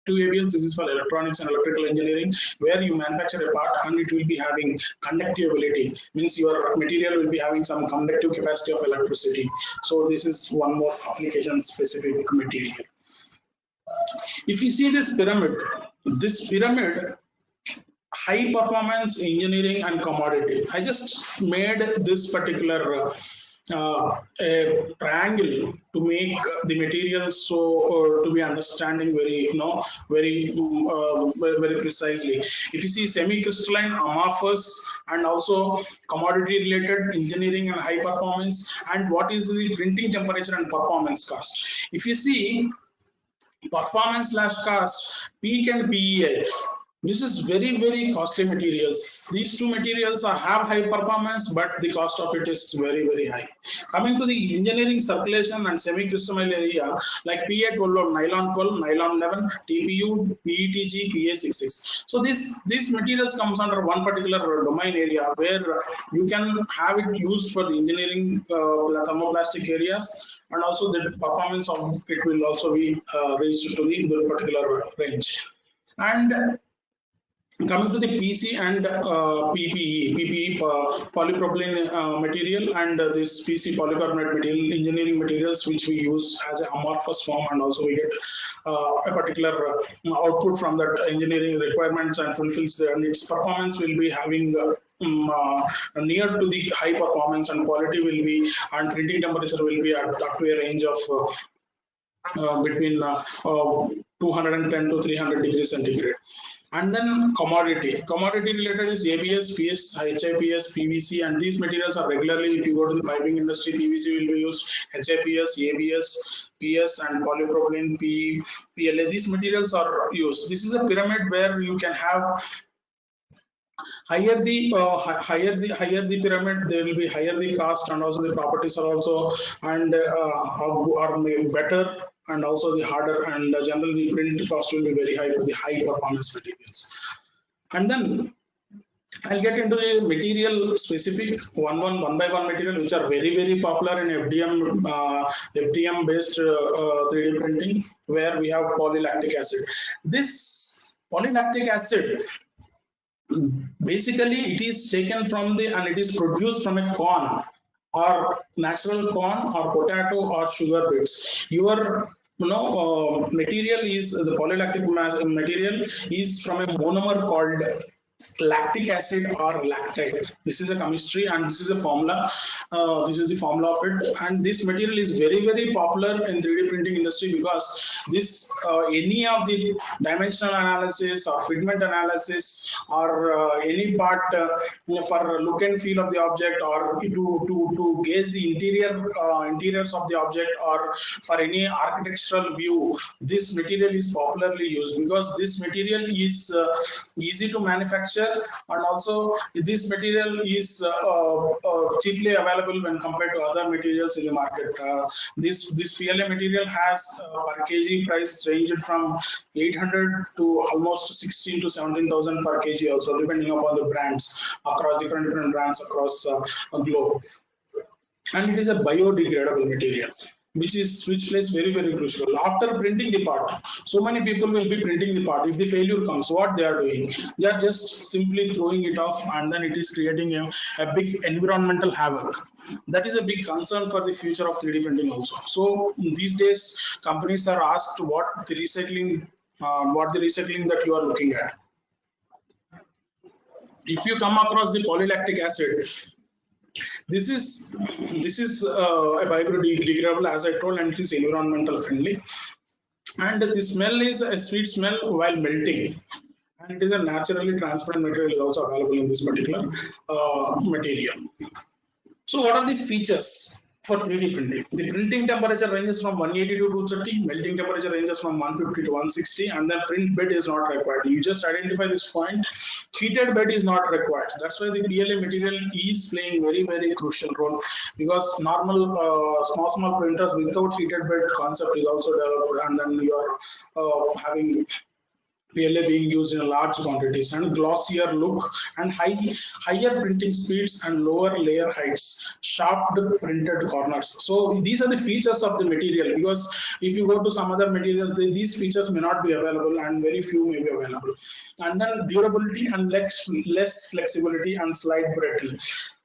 ABS. This is for electronics and electrical engineering, where you manufacture a part and it will be having conductive ability, means your material will be having some conductive capacity of electricity. So this is one more application specific material. If you see this pyramid, high performance engineering and commodity. I just made this particular a triangle to make the materials so to be understanding very precisely. If you see semi-crystalline, amorphous, and also commodity related, engineering and high performance, and what is the printing temperature and performance cost. If you see performance / cost, peak and PEI. This is very costly materials. These two materials have high performance, but the cost of it is very high. Coming to the engineering, circulation and semi-crystalline area, like PA12 or nylon 12, nylon 11, TPU, PETG, PA66. So these materials comes under one particular domain area, where you can have it used for the engineering thermoplastic areas, and also the performance of it will also be raised to the particular range. And Coming to the PC and PPE, polypropylene material, and this PC polycarbonate material, engineering materials which we use as an amorphous form, and also we get a particular output from that engineering requirements and fulfills, and its performance will be having near to the high performance, and quality will be, and printing temperature will be up to a range of between 210 to 300 degrees centigrade. And then commodity related is ABS, PS, HIPS, PVC, and these materials are regularly, if you go to the piping industry, PVC will be used, HIPS, ABS, PS, and polypropylene, PLA. These materials are used. This is a pyramid where you can have higher the pyramid, there will be higher the cost, and also the properties are also, and are better, and also the harder, and generally the print cost will be very high for the high performance materials. And then I'll get into the material specific one by one material which are very popular in FDM based 3D printing, where we have polylactic acid. This polylactic acid, basically it is taken from the, and it is produced from a corn, or natural corn, or potato, or sugar beets. Your material is, the polylactic material is from a monomer called lactic acid or lactite. This is a chemistry, and this is a formula. This is the formula of it, and this material is very popular in 3D printing industry, because this any of the dimensional analysis or pigment analysis, or any part for look and feel of the object, or to gauge the interiors of the object, or for any architectural view, this material is popularly used, because this material is easy to manufacture, and also this material is cheaply available when compared to other materials in the market. This PLA material has per kg price ranged from 800 to almost 16 to 17,000 per kg, also depending upon the brands across different brands across a globe. And it is a biodegradable material, which plays very crucial. After printing the part, so many people will be printing the part. If the failure comes, what they are doing? They are just simply throwing it off, and then it is creating a big environmental havoc. That is a big concern for the future of 3D printing also. So these days, companies are asked what the recycling that you are looking at. If you come across the polylactic acid, this is a biodegradable, as I told, and it is environmental friendly, and the smell is a sweet smell while melting, and it is a naturally transparent material, is also available in this particular material. So what are the features for 3D printing? The printing temperature ranges from 180 to 230, melting temperature ranges from 150 to 160, and then print bed is not required. You just identify this point. Heated bed is not required. That's why the PLA material is playing very crucial role, because normal small printers without heated bed concept is also developed, and then you are having PLA being used in large quantities, and glossier look, and higher printing speeds, and lower layer heights, sharp printed corners. So these are the features of the material, because if you go to some other materials, these features may not be available, and very few may be available. And then durability and less flexibility and slight brittle.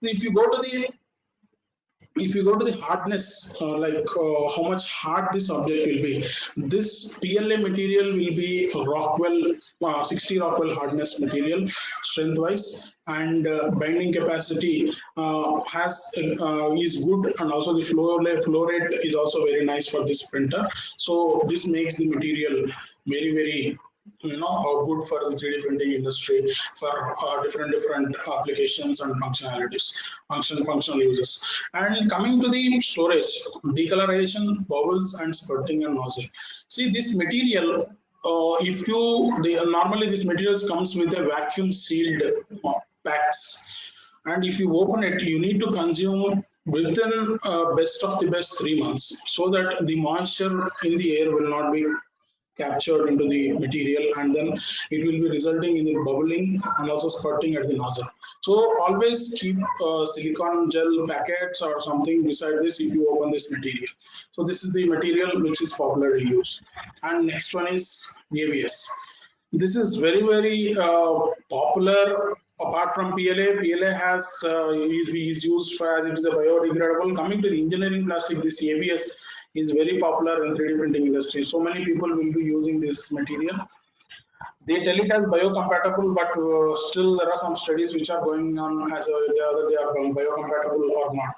If you go to the hardness, how much hard this object will be, this PLA material will be Rockwell 60 Rockwell hardness material strength wise, and binding capacity is good, and also the flow rate is also very nice for this printer. So this makes the material very good for the 3D printing industry for different applications and functionalities, functional uses. And coming to the storage, decoloration, bubbles, and spurting and nozzle. See, this material, normally this material comes with a vacuum sealed packs, and if you open it, you need to consume within best of the best 3 months, so that the moisture in the air will not be captured into the material, and then it will be resulting in the bubbling and also spurting at the nozzle. So always keep silicone gel packets or something beside this if you open this material. So this is the material which is popularly used. And next one is ABS. This is very popular. Apart from PLA, PLA has is used for, as it is a biodegradable. Coming to the engineering plastic, this ABS is very popular in 3D printing industry. So many people will be using this material. They tell it as biocompatible, but still there are some studies which are going on as whether they are biocompatible or not.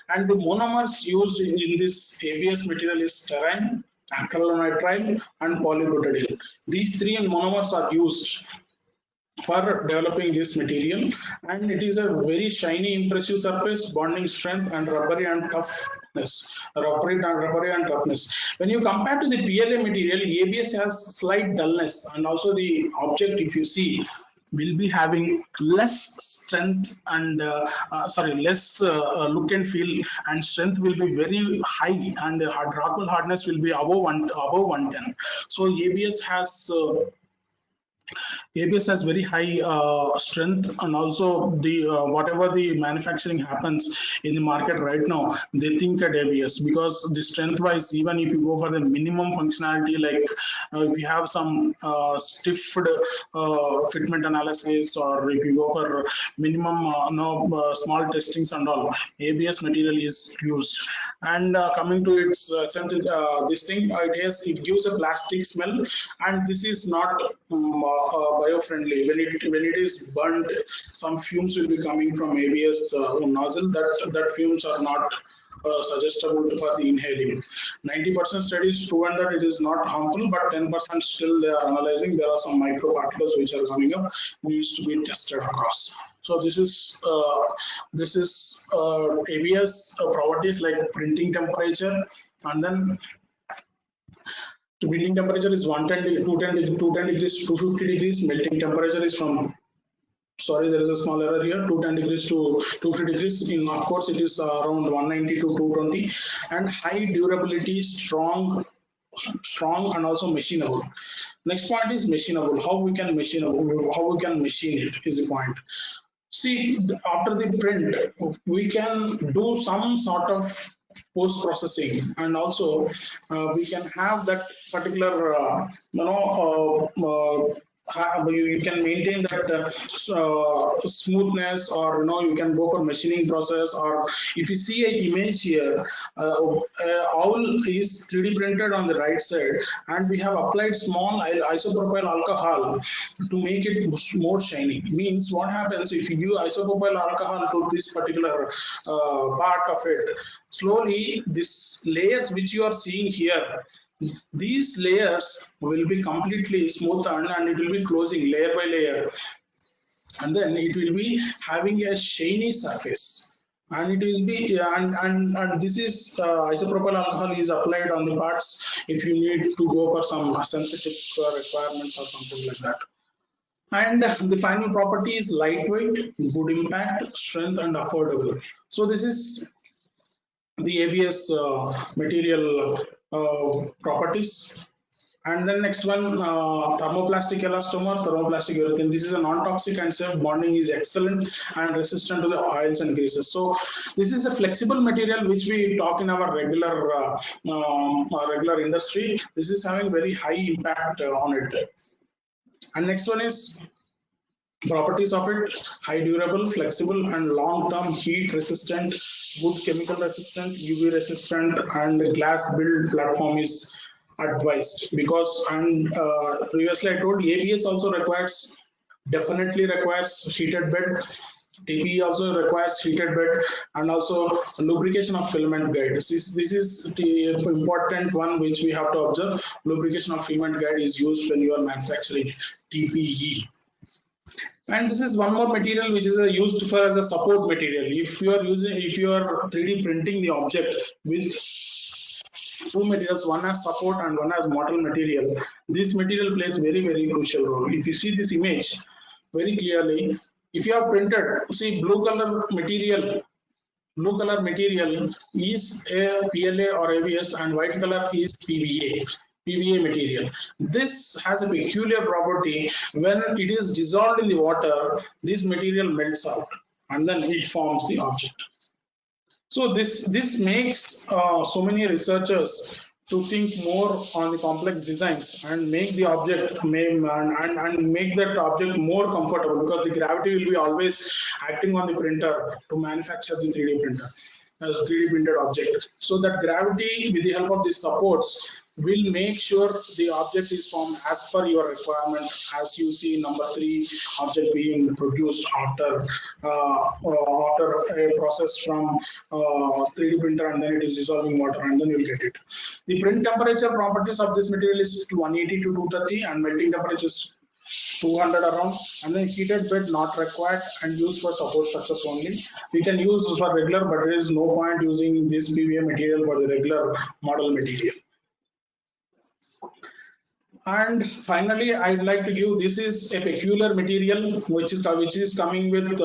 And the monomers used in this ABS material is STYRENE, ACRYLONITRILE, and polybutadiene. These three monomers are used for developing this material, and it is a very shiny, impressive surface, bonding strength, and rubbery and toughness. Rubbery and toughness. When you compare to the PLA material, ABS has slight dullness, and also the object, if you see, will be having less strength and less look and feel, and strength will be very high, and Rockwell hardness will be above 110. So ABS has very high strength, and also the whatever the manufacturing happens in the market right now, they think at ABS, because the strength wise, even if you go for the minimum functionality, like if you have some stiff fitment analysis, or if you go for minimum small testings and all, ABS material is used. And coming to its this thing, it gives a plastic smell, and this is not bio-friendly. When it is burnt, some fumes will be coming from ABS nozzle. That fumes are not suggestible for the inhaling. 90% studies proven that it is not harmful, but 10% still they are analyzing. There are some microparticles which are coming up, needs to be tested across. So this is ABS properties like printing temperature, and then the melting temperature is 110, 210 degrees, 250 degrees. Melting temperature is from, sorry, there is a small error here, 210 degrees to 250 degrees. Of course, it is around 190 to 220. And high durability, strong, and also machinable. Next point is machinable. How we can machine it is the point. See, after the print, we can do some sort of post processing, and also we can have that particular you can maintain that smoothness, or you can go for machining process. Or if you see an image here, owl is 3D printed on the right side, and we have applied small isopropyl alcohol to make it more shiny. Means what happens if you give isopropyl alcohol to this particular part of it, slowly these layers which you are seeing here, these layers will be completely smoothened, and it will be closing layer by layer, and then it will be having a shiny surface, and it will be and this is isopropyl alcohol is applied on the parts if you need to go for some synthetic requirements or something like that. And the final property is lightweight, good impact, strength, and affordable. So this is the ABS material properties. And then next one, thermoplastic elastomer, thermoplastic urethane. This is a non-toxic and safe. Bonding is excellent and resistant to the oils and greases. So this is a flexible material which we talk in our regular industry. This is having very high impact on it. And next one is properties of it: high durable, flexible, and long-term heat resistant, good chemical resistant, UV resistant, and glass build platform is advised. Because, and previously I told, ABS also definitely requires heated bed. TPE also requires heated bed, and also lubrication of filament guide. This is the important one which we have to observe. Lubrication of filament guide is used when you are manufacturing TPE. And this is one more material which is used for as a support material. If you are 3D printing the object with two materials, one as support and one as model material, this material plays very crucial role. If you see this image very clearly, if you have printed, see, blue color material is a PLA or ABS, and white color is PVA material. This has a peculiar property: when it is dissolved in the water, this material melts out, and then it forms the object. So this makes so many researchers to think more on the complex designs and make the object and make that object more comfortable, because the gravity will be always acting on the printer to manufacture the 3D printer as 3D printed object. So that gravity, with the help of the supports, will make sure the object is formed as per your requirement, as you see number 3 object being produced after a process from 3D printer, and then it is dissolving water, and then you'll get it. The print temperature properties of this material is 180 to 230, and melting temperature is 200 around, and then heated bed not required and used for support structures only. We can use for regular, but there is no point using this PVA material for the regular model material. And finally, I'd like to give, this is a peculiar material which is coming with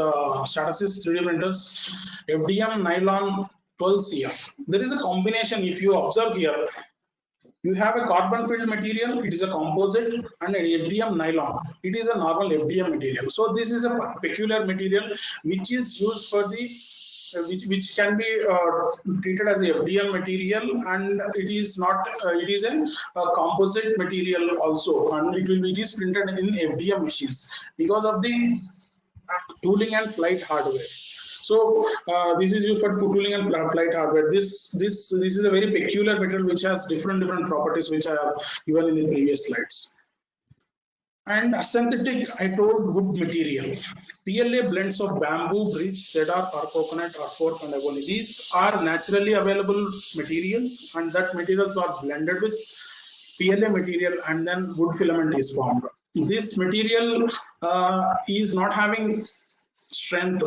Stratasys 3D printers, FDM nylon 12 CF. There is a combination. If you observe here, you have a carbon filled material, it is a composite, and an FDM nylon, it is a normal FDM material. So this is a peculiar material which is used for the which can be treated as a FDM material, and it is not it is a composite material also, and it is printed in FDM machines because of the tooling and flight hardware. So this is used for tooling and flight hardware. This is a very peculiar material which has different properties which I have given in the previous slides. And synthetic, I told, wood material. PLA blends of bamboo, birch, cedar, or coconut, or fork and ebony. These are naturally available materials, and that materials are blended with PLA material, and then wood filament is formed. This material is not having strength,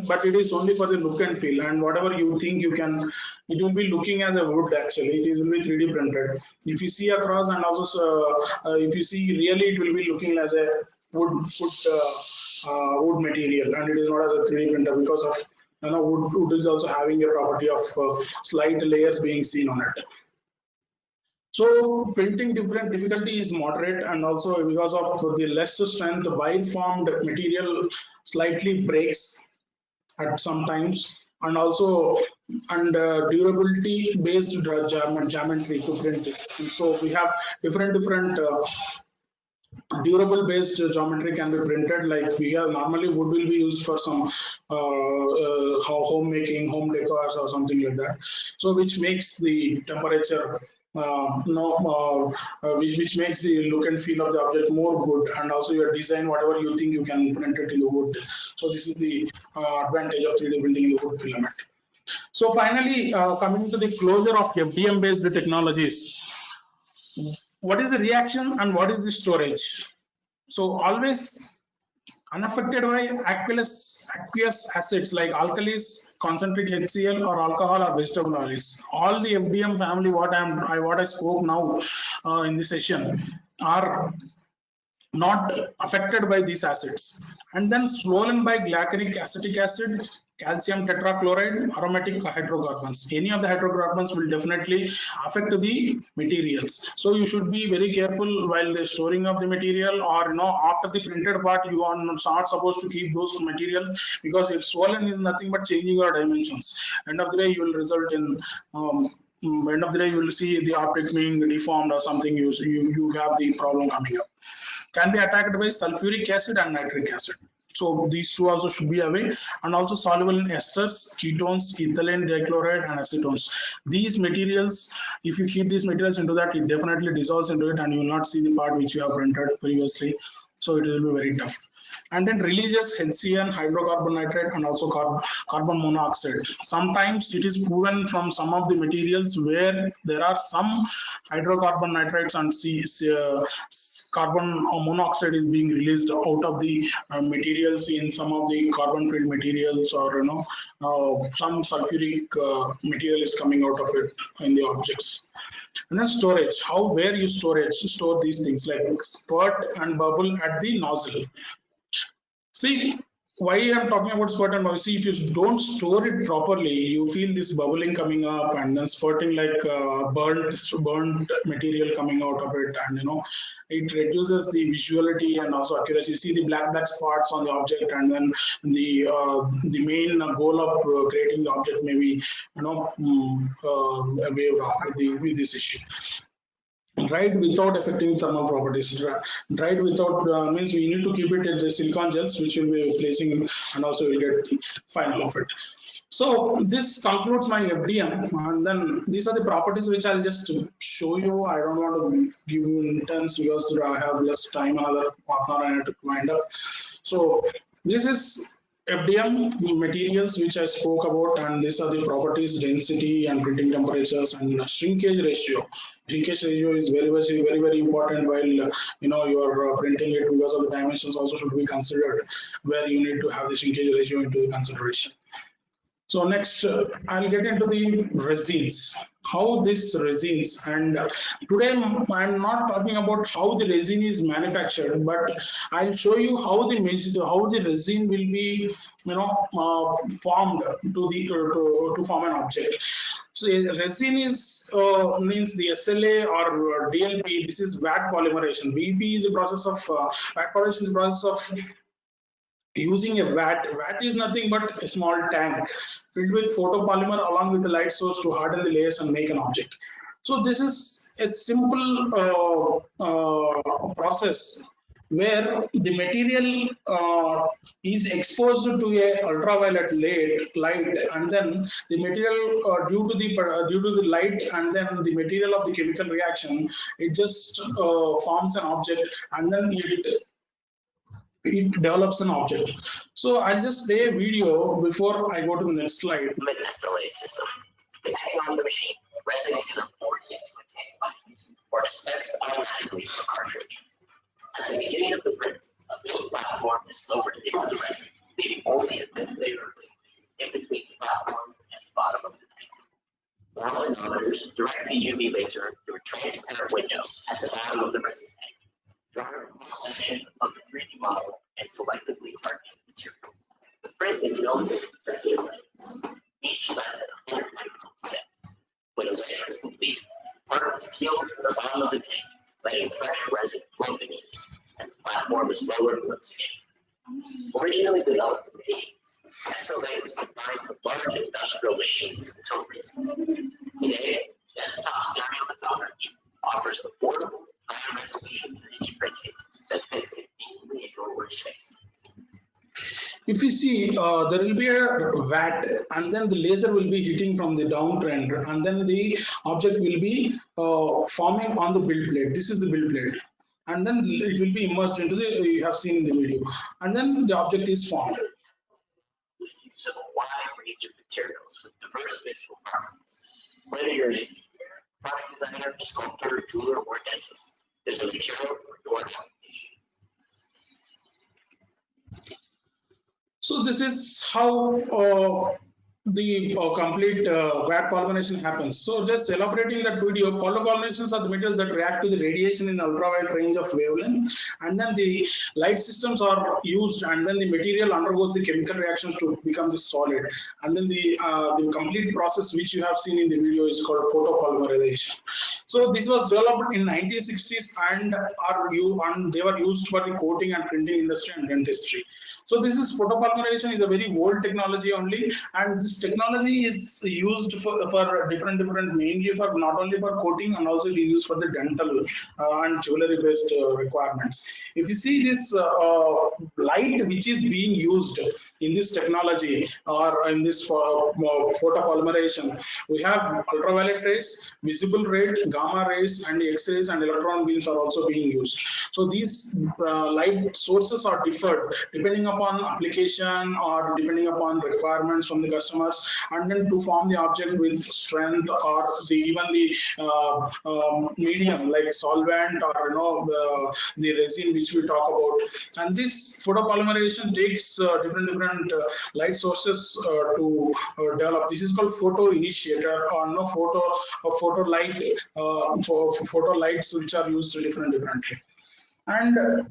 but it is only for the look and feel, and whatever you think you can, it will be looking as a wood. Actually, it will be 3D printed. If you see across, and also if you see really, it will be looking as a wood material, and it is not as a 3D printer, because of wood is also having a property of slight layers being seen on it. So printing difficulty is moderate, and also because of the less strength, wire formed material slightly breaks at some times, and also durability based geometry to print it. And so we have different durable based geometry can be printed. Like we have normally wood will be used for some homemaking, home decors or something like that. So which makes the temperature which makes the look and feel of the object more good, and also your design, whatever you think, you can print it in the wood. So this is the advantage of 3D printing in the wood filament. So finally, coming to the closure of FDM based technologies, what is the reaction and what is the storage? So always unaffected by aqueous acids like alkalis, concentric HCl, or alcohol, or vegetable oils. All the FDM family what I spoke now in this session are not affected by these acids, and then swollen by glycolic acetic acid, calcium tetrachloride, aromatic hydrocarbons. Any of the hydrocarbons will definitely affect the materials. So you should be very careful while the storing of the material, or after the printed part, you are not supposed to keep those material, because if swollen is nothing but changing your dimensions. End of the day, you will result in end of the day you will see the object being deformed or something. You have the problem coming up. Can be attacked by sulfuric acid and nitric acid. So these two also should be away, and also soluble in esters, ketones, ethylene dichloride, and acetones. These materials, if you keep these materials into that, it definitely dissolves into it, and you will not see the part which you have printed previously. So it will be very tough. And then releases HCN, hydrocarbon nitrate, and also carbon monoxide. Sometimes it is proven from some of the materials where there are some hydrocarbon nitrates and carbon monoxide is being released out of the materials in some of the carbon filled materials, or some sulfuric material is coming out of it in the objects. And then storage, where you store these things like spurt and bubble at the nozzle. See, why I'm talking about spurt and bubble? See, if you don't store it properly, you feel this bubbling coming up and then spurting like burnt material coming out of it, and it reduces the visuality and also accuracy. You see the black spots on the object, and then the main goal of creating the object may be waived off with this issue. Dried without affecting thermal properties. Dried without means we need to keep it in the silicon gels, which will be placing, and also we'll get the final of it. So this concludes my FDM, and then these are the properties which I'll just show you. I don't want to give you intense because I have less time, another half hour I have to wind up. So this is FDM materials which I spoke about, and these are the properties, density and printing temperatures and shrinkage ratio. Shrinkage ratio is very important while you are printing it, because of the dimensions also should be considered, where you need to have the shrinkage ratio into consideration. So next, I'll get into the resins. How this resins, and today I'm not talking about how the resin is manufactured, but I'll show you how the resin will be, formed to form an object. So resin is means the SLA or DLP. This is vat polymerization. VP is a process of vat polymerization is a process of using a vat. Vat is nothing but a small tank filled with photopolymer along with the light source to harden the layers and make an object. So this is a simple process where the material is exposed to a ultraviolet light, and then the material due to the light and then the material of the chemical reaction, it just forms an object, and then it develops an object. So I'll just play a video before I go to the next slide. SLA system. Depending on the machine, resin is imported into a tank or dispensed automatically from a cartridge. At the beginning of the print, a build platform is lowered into the resin, leaving only a thin layer of liquid in between the platform and the bottom of the tank. Manometers direct the UV laser through a transparent window at the bottom of the resin tank, drawing a cross section of the 3D model and selectively targeting the material. The print is known as consecutive layers, each less than 100 micron step. When a layer is complete, particles peel from the bottom of the tank, letting fresh resin flow beneath, and the platform is lowered once again. Originally developed for the 80s, SLA was confined to large industrial machines until recently. Today, desktop stereolithography offers affordable, high-resolution 3D printing that fits conveniently in your workspace. If you see, there will be a vat, and then the laser will be hitting from the downtrend, and then the object will be forming on the build plate. This is the build plate, and then it will be immersed into the, you have seen in the video, and then the object is formed. Use of a wide range of materials with diverse visual properties. Whether you're an engineer, product designer, sculptor, jeweler, or dentist, there's a material for your application. So this is how the complete vat polymerization happens. So just elaborating that video, polymerizations are the materials that react to the radiation in ultraviolet range of wavelength, and then the light systems are used, and then the material undergoes the chemical reactions to become the solid, and then the complete process which you have seen in the video is called photopolymerization. So this was developed in 1960s and they were used for the coating and printing industry and dentistry. So this is photopolymerization is a very old technology only, and this technology is used for different mainly for not only for coating, and also it is used for the dental and jewelry based requirements. If you see this light which is being used in this technology or in this photopolymerization, we have ultraviolet rays, visible ray, gamma rays, and the X-rays and electron beams are also being used. So these light sources are differed depending upon application or depending upon requirements from the customers, and then to form the object with strength or even the medium like solvent or the resin which we talk about. And this photopolymerization takes different light sources to develop. This is called photo initiator or photo light for photo lights which are used differently. And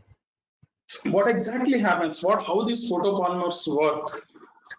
what exactly happens, how these photopolymers work.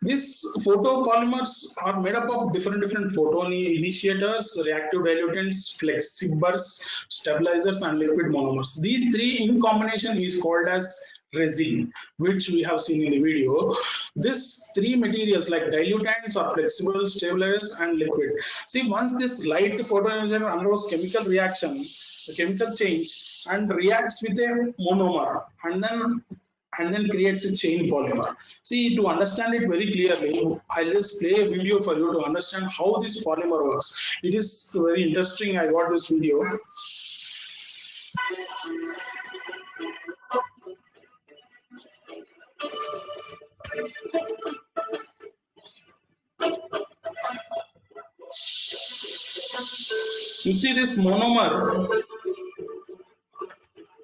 These photopolymers are made up of different photon initiators, reactive dilutants, flexibers, stabilizers, and liquid monomers. These three in combination is called as resin, which we have seen in the video. These three materials like dilutants or flexible, stabilizers, and liquid. See, once this light photoemitter undergoes chemical reaction, the chemical change, and reacts with a monomer, and then creates a chain polymer. See, to understand it very clearly, I'll just play a video for you to understand how this polymer works. It is very interesting. I got this video. You see this monomer,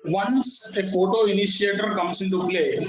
once a photo initiator comes into play,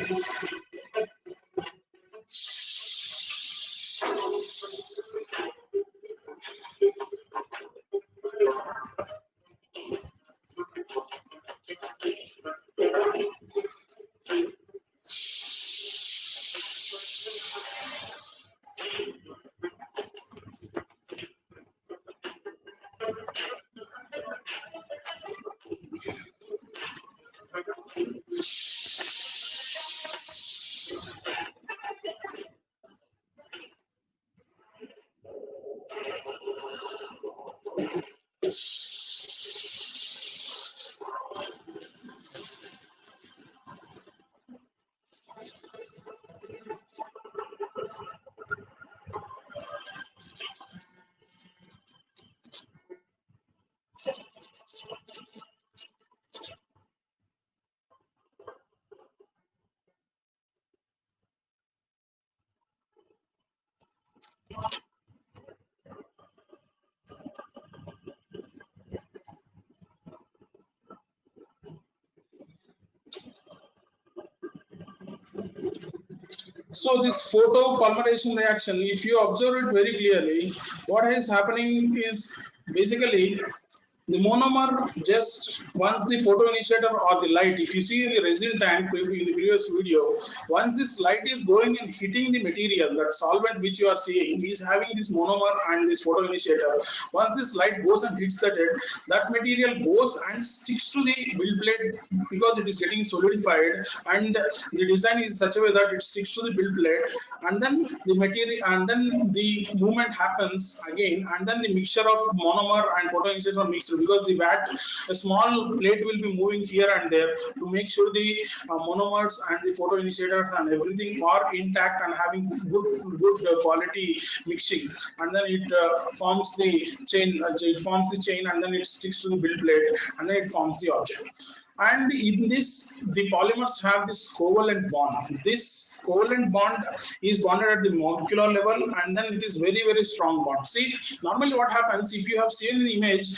so this photopolymerization reaction, if you observe it very clearly, what is happening is basically the monomer, just once the photoinitiator or the light, if you see in the resin tank in the previous video, once this light is going and hitting the material, that solvent which you are seeing is having this monomer and this photoinitiator. Once this light goes and hits that material goes and sticks to the build plate because it is getting solidified, and the design is such a way that it sticks to the build plate, and then the material, and then the movement happens again, and then the mixture of monomer and photoinitiator are mixed, because a small plate will be moving here and there to make sure the monomers and the photoinitiator and everything are intact and having good quality mixing, and then it forms the chain. And then it sticks to the build plate, and then it forms the object. And in this, the polymers have this covalent bond. This covalent bond is bonded at the molecular level, and then it is very strong bond. See, normally what happens, if you have seen the image,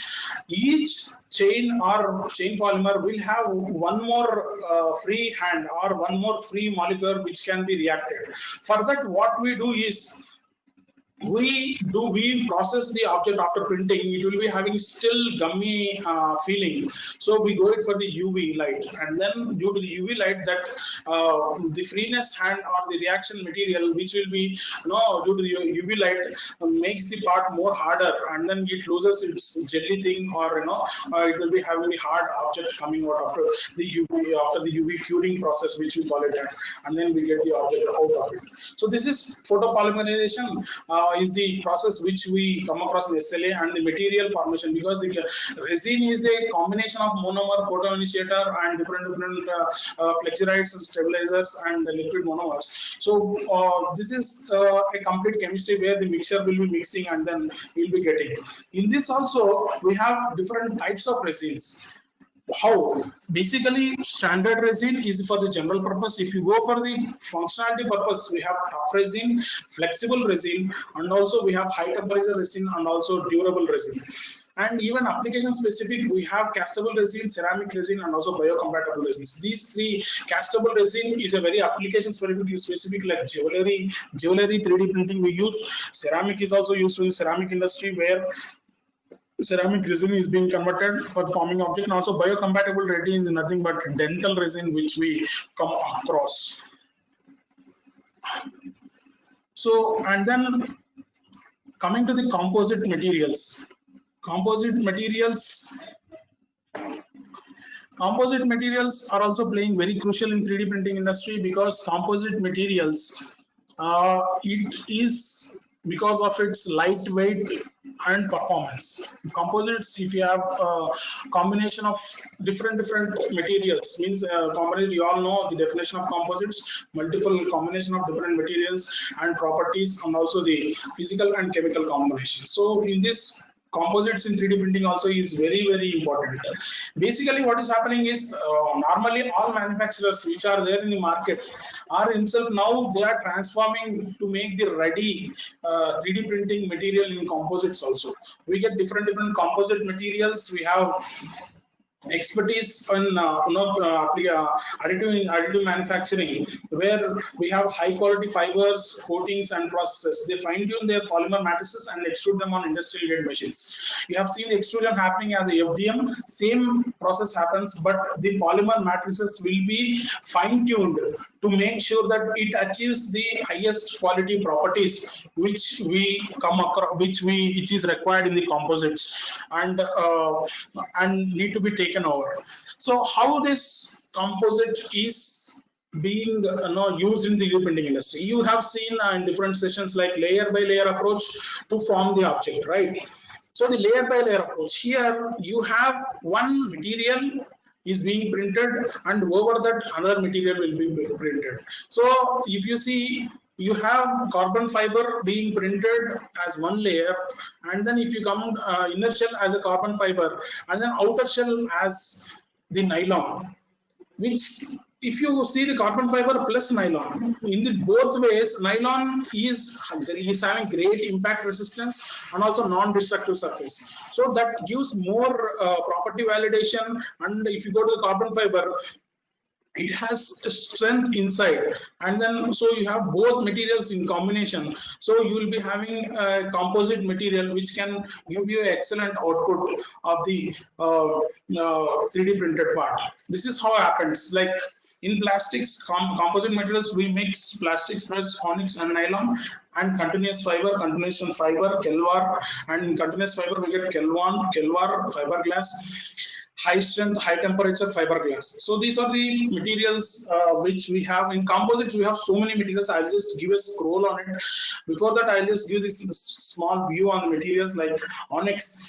each chain or chain polymer will have one more free hand or one more free molecule which can be reacted. For that, what we do is, we process the object after printing. It will be having still gummy feeling, so we go it for the UV light, and then due to the UV light, that the freeness hand or the reaction material which will be due to the UV light makes the part more harder, and then it loses its jelly thing, or it will be having a hard object coming out after the UV curing process, which we call it, and then we get the object out of it. So this is photopolymerization. Is the process which we come across in SLA, and the material formation, because the resin is a combination of monomer, photoinitiator, and different flexurides, stabilizers, and the liquid monomers. So this is a complete chemistry where the mixture will be mixing, and then we'll be getting. In this also, we have different types of resins. How? Basically, standard resin is for the general purpose. If you go for the functionality purpose, we have tough resin, flexible resin, and also we have high temperature resin, and also durable resin. And even application specific, we have castable resin, ceramic resin, and also biocompatible resins. These three, castable resin is a very application specific like jewelry 3D printing we use. Ceramic is also used in the ceramic industry, where ceramic resin is being converted for forming object, and also biocompatible resin is nothing but dental resin which we come across. So, and then coming to the composite materials. Composite materials are also playing very crucial in 3D printing industry, because composite materials, it is because of its lightweight and performance. Composites, if you have a combination of different materials, means composite, you all know the definition of composites, multiple combination of different materials and properties, and also the physical and chemical combination. So in this, composites in 3D printing also is very important. Basically what is happening is, normally all manufacturers which are there in the market are himself, now they are transforming to make the ready 3D printing material in composites also. We get different composite materials. We have expertise in additive manufacturing, where we have high quality fibers, coatings and processes. They fine tune their polymer matrices and extrude them on industrial grade machines. You have seen the extrusion happening as a FDM, same process happens, but the polymer matrices will be fine tuned to make sure that it achieves the highest quality properties which we come across, which is required in the composites, and need to be taken over. So how this composite is being used in the 3D printing industry? You have seen in different sessions like layer by layer approach to form the object, right? So the layer by layer approach, here you have one material is being printed, and over that another material will be printed. So if you see, you have carbon fiber being printed as one layer, and then if you come inner shell as a carbon fiber, and then outer shell as the nylon, which if you see the carbon fiber plus nylon, in the both ways, nylon is having great impact resistance and also non-destructive surface. So that gives more property validation. And if you go to the carbon fiber, it has strength inside, and then so you have both materials in combination. So you will be having a composite material which can give you excellent output of the 3D printed part. This is how it happens. Like in plastics, composite materials, we mix plastic, threads, onyx and nylon, and continuous fiber, Kelvar, and in continuous fiber we get Kelvar fiberglass, high strength, high temperature fiberglass. So these are the materials which we have. In composites, we have so many materials. I'll just give a scroll on it. Before that, I'll just give this small view on the materials like onyx.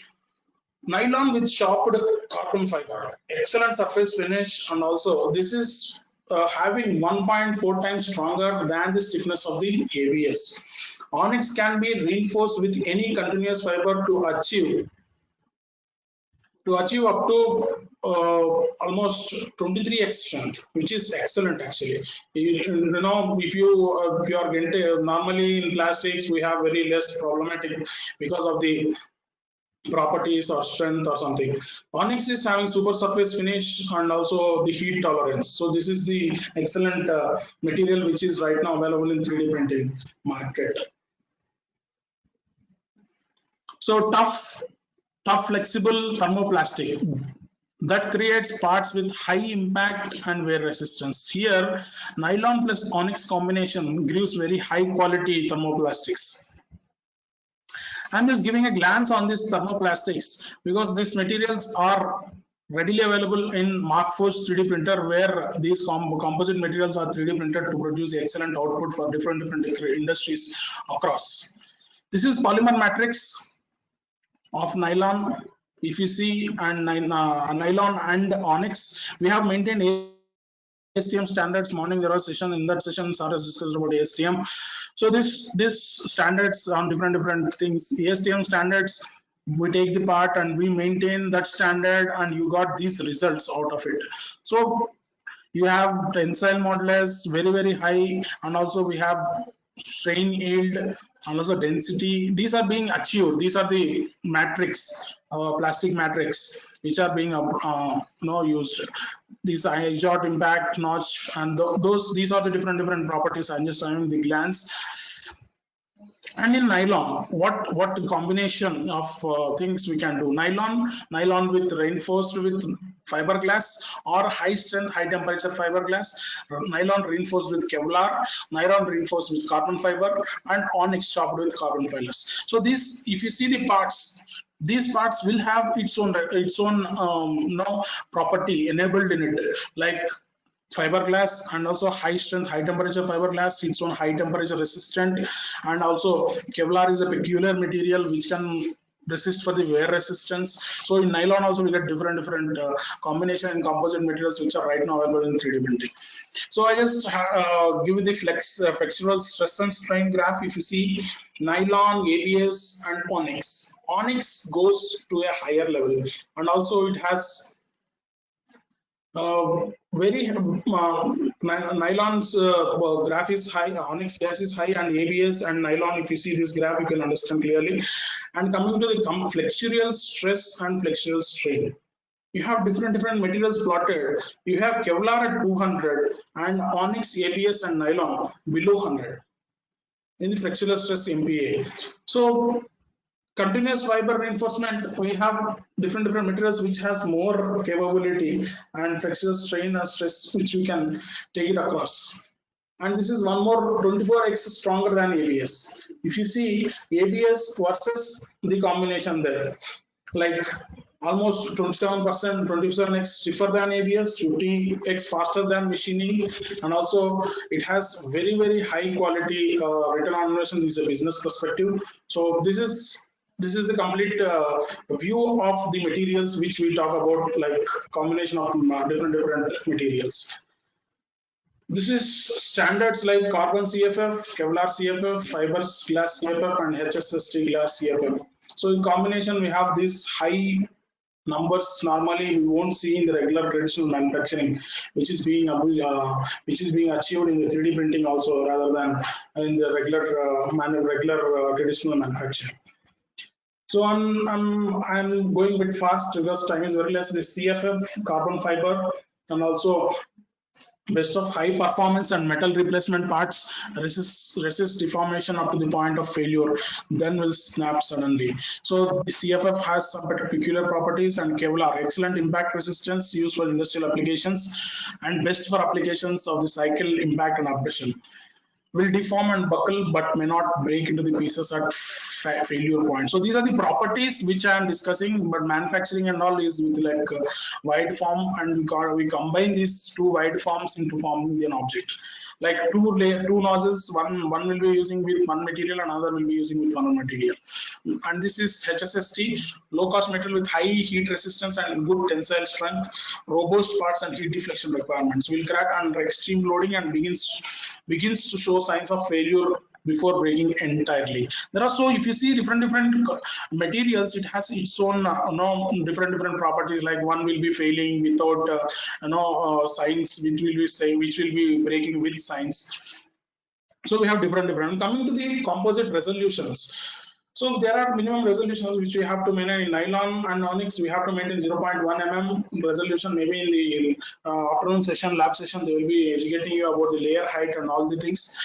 Nylon with chopped carbon fiber, excellent surface finish, and also this is having 1.4 times stronger than the stiffness of the ABS. Onyx can be reinforced with any continuous fiber to achieve up to almost 23x strength, which is excellent actually. You know, if you are getting, normally in plastics we have very less problematic because of the properties or strength or something. Onyx is having super surface finish and also the heat tolerance. So this is the excellent material which is right now available in 3D printing market. So tough flexible thermoplastic that creates parts with high impact and wear resistance. Here nylon plus onyx combination gives very high quality thermoplastics. I'm just giving a glance on these thermoplastics because these materials are readily available in Markforged 3D printer, where these composite materials are 3D printed to produce excellent output for different industries across. This is polymer matrix of nylon. If you see, and nylon and onyx, we have maintained ASTM standards. Morning there was a session. In that session, Sarah discussed about ASTM. So this standards on different things. ASTM standards, we take the part and we maintain that standard, and you got these results out of it. So you have tensile modulus very high, and also we have strain yield and also density. These are being achieved. These are the matrix, plastic matrix, which are being used. These short impact notch, and these are the different properties. I'm just showing the glance. And in nylon, what combination of things we can do? Nylon with reinforced with fiberglass, or high strength, high temperature fiberglass. Nylon reinforced with Kevlar, nylon reinforced with carbon fiber, and onyx chopped with carbon fibers. So this, if you see the parts, these parts will have its own property enabled in it, like fiberglass, and also high strength, high temperature fiberglass, its own high temperature resistant, and also Kevlar is a peculiar material which can resist for the wear resistance. So in nylon also we get different combination and composite materials which are right now available in 3D printing. So I just give you the flexural stress and strain graph. If you see nylon, ABS, and onyx goes to a higher level, and also it has nylon's graph is high, onyx gas is high, and ABS and nylon, if you see this graph you can understand clearly. And coming to the flexural stress and flexural strain, you have different materials plotted. You have Kevlar at 200 and onyx, ABS and nylon below 100 in the flexural stress MPa. So continuous fiber reinforcement, we have different materials which has more capability and flexural strain and stress which we can take it across. And this is one more 24x stronger than ABS. If you see ABS versus the combination there, like almost 27%, 27x stiffer than ABS, 50x faster than machining, and also it has very high quality return on investment. This is a business perspective. So this is the complete view of the materials which we talk about, like combination of different materials. This is standards like carbon CFF, Kevlar CFF, fibers glass CFF, and HSST glass CFF. So in combination, we have these high numbers. Normally, we won't see in the regular traditional manufacturing, which is being achieved in the 3D printing also, rather than in the regular traditional manufacturing. So I'm going a bit fast because time is very less. The CFF, carbon fiber, and also best of high performance and metal replacement parts, resist deformation up to the point of failure, then will snap suddenly. So the CFF has some peculiar properties, and Kevlar, excellent impact resistance used for industrial applications and best for applications of the cycle, impact and abrasion. Will deform and buckle but may not break into the pieces at failure point. So these are the properties which I am discussing, but manufacturing and all is with like wide form, and we combine these two wide forms into forming an object. Like two nozzles, one will be using with one material, another will be using with one material. And this is HSST, low cost material with high heat resistance and good tensile strength, robust parts and heat deflection requirements. Will crack under extreme loading and begins to show signs of failure before breaking entirely. There are, so if you see different materials, it has its own different properties. Like one will be failing without signs, which will be breaking with signs. So we have different. Coming to the composite resolutions. So there are minimum resolutions which we have to maintain. In nylon and onyx, we have to maintain 0.1 mm resolution. Maybe in the afternoon session, lab session, they will be educating you about the layer height and all the things.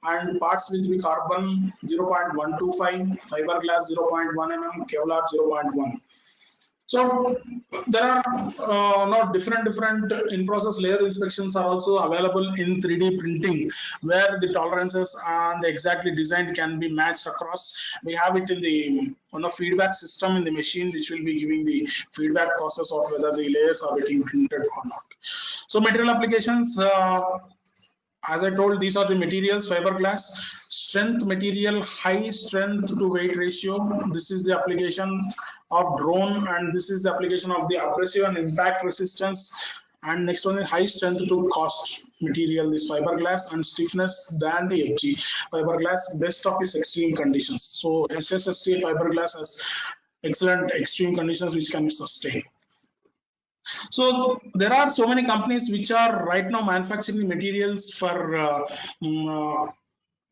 And parts will be carbon 0.125, fiberglass 0.1 mm, Kevlar 0.1. So there are different in-process layer inspections are also available in 3D printing, where the tolerances and the exactly designed can be matched across. We have it in the feedback system in the machine, which will be giving the feedback process of whether the layers are getting printed or not. So material applications, as I told, these are the materials: fiberglass, strength material, high strength to weight ratio. This is the application of drone, and this is the application of the abrasive and impact resistance. And next one is high strength to cost material, this fiberglass, and stiffness than the FG. Fiberglass, best of its extreme conditions. So SSST fiberglass has excellent extreme conditions which can be sustained. So there are so many companies which are right now manufacturing materials for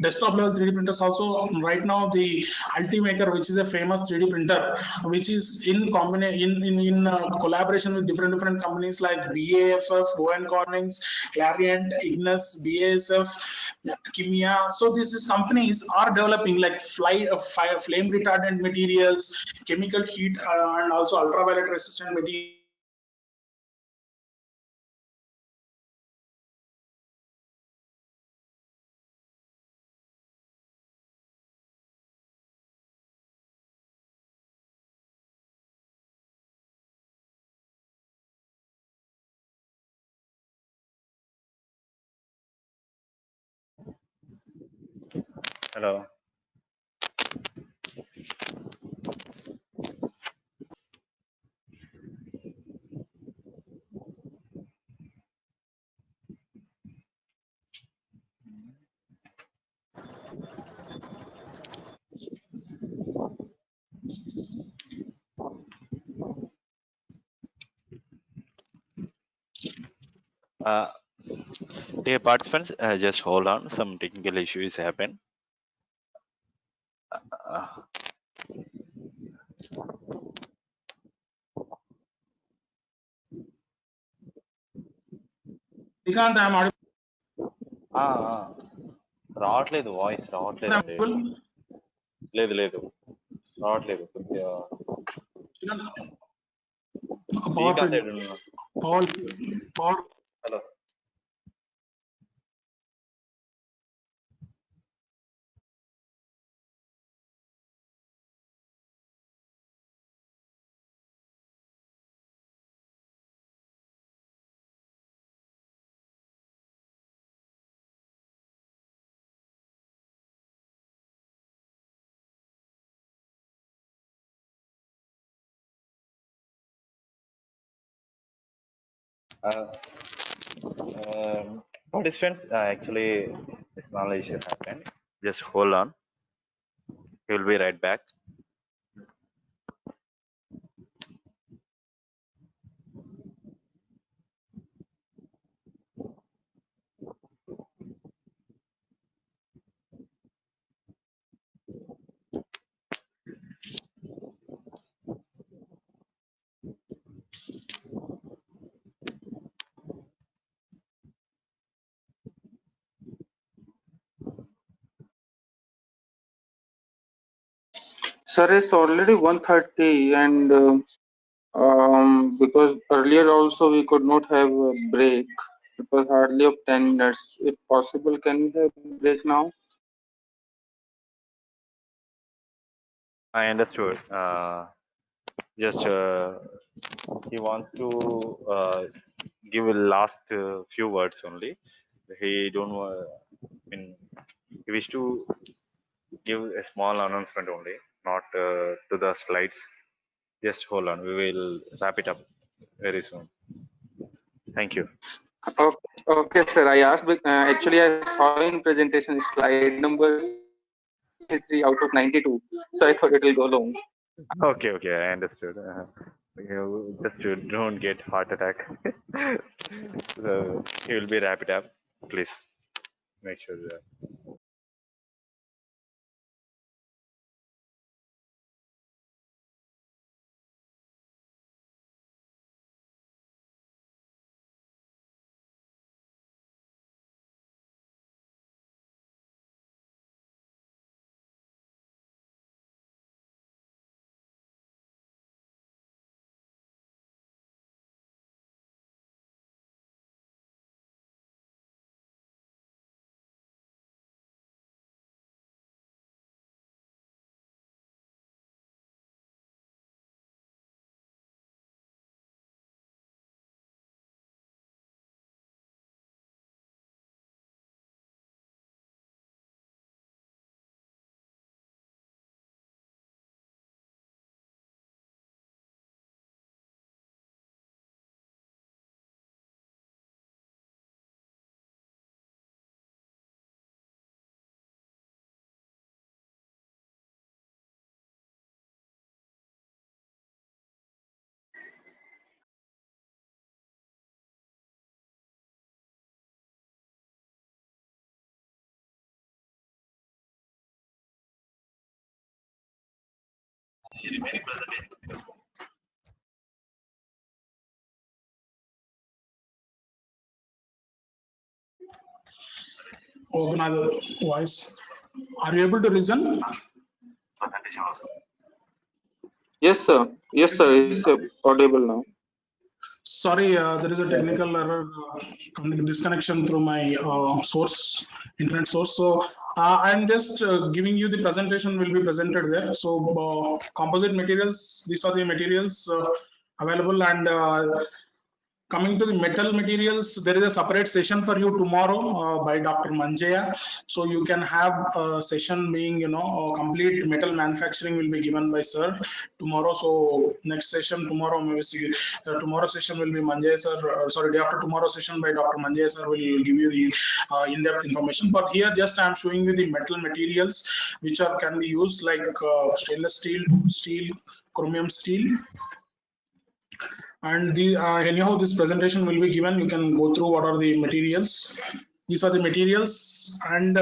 desktop level 3D printers also. Right now, the Ultimaker, which is a famous 3D printer, which is in collaboration with different companies like BASF, Owen Cornings, Clariant, Ignis, BASF, Kimia. So these companies are developing like flame retardant materials, chemical heat, and also ultraviolet resistant materials. Hello. Dear participants, just hold on. Some technical issues happen. Uh, Vikrant, I am audible. రావట్లేదు voice రావట్లేదండి. లేదు లేదు రావట్లేదు కొద్దిగా Srikanth Power. Hello. Participants, actually, this knowledge should happen. Just hold on. He will be right back. Sir, it's already 1:30 and because earlier also we could not have a break. It was hardly of 10 minutes. If possible, can we have break now? I understood. Just he wants to give a last few words only. He don't want. I mean, he wish to give a small announcement only, not to the slides. Just hold on. We will wrap it up very soon. Thank you. Okay, sir. I asked, actually, I saw in presentation slide number 63 out of 92. So I thought it will go long. Okay, I understood. Just to don't get heart attack. So he will be wrap it up. Please make sure that. Organizer voice. Are you able to listen? Yes, sir. Yes, sir. It's audible now. Sorry, there is a technical error, disconnection through my source, internet source. So I'm just giving you the presentation will be presented there. So composite materials, these are the materials available, and coming to the metal materials, there is a separate session for you tomorrow by Dr. Manjaya. So you can have a session being, complete metal manufacturing will be given by sir tomorrow. So next session tomorrow, maybe tomorrow session will be Manjaya sir. Sorry, day after tomorrow session by Dr. Manjaya sir will give you the in-depth information. But here just I am showing you the metal materials which are can be used like stainless steel, chromium steel. And the anyhow this presentation will be given, you can go through what are the materials. These are the materials, and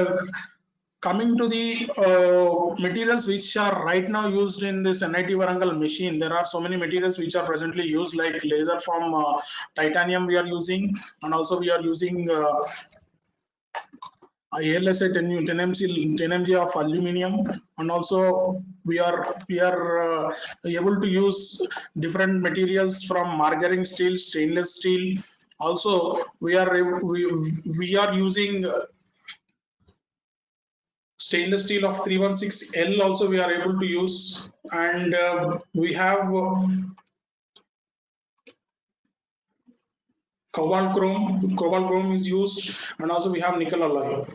coming to the materials which are right now used in this NIT Warangal machine, there are so many materials which are presently used, like laser from titanium we are using, and also we are using ALSA 10 mg of aluminium, and also we are able to use different materials from margarine steel, stainless steel. Also we are using stainless steel of 316L also we are able to use, and we have cobalt chrome is used, and also we have nickel alloy.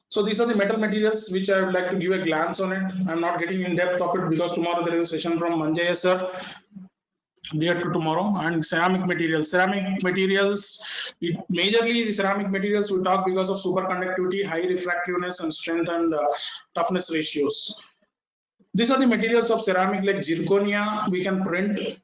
So these are the metal materials which I would like to give a glance on it. I'm not getting in depth of it because tomorrow there is a session from Manjaya sir, day to tomorrow. And ceramic materials. Majorly the ceramic materials we talk because of superconductivity, high refractiveness, and strength and toughness ratios. These are the materials of ceramic, like zirconia we can print.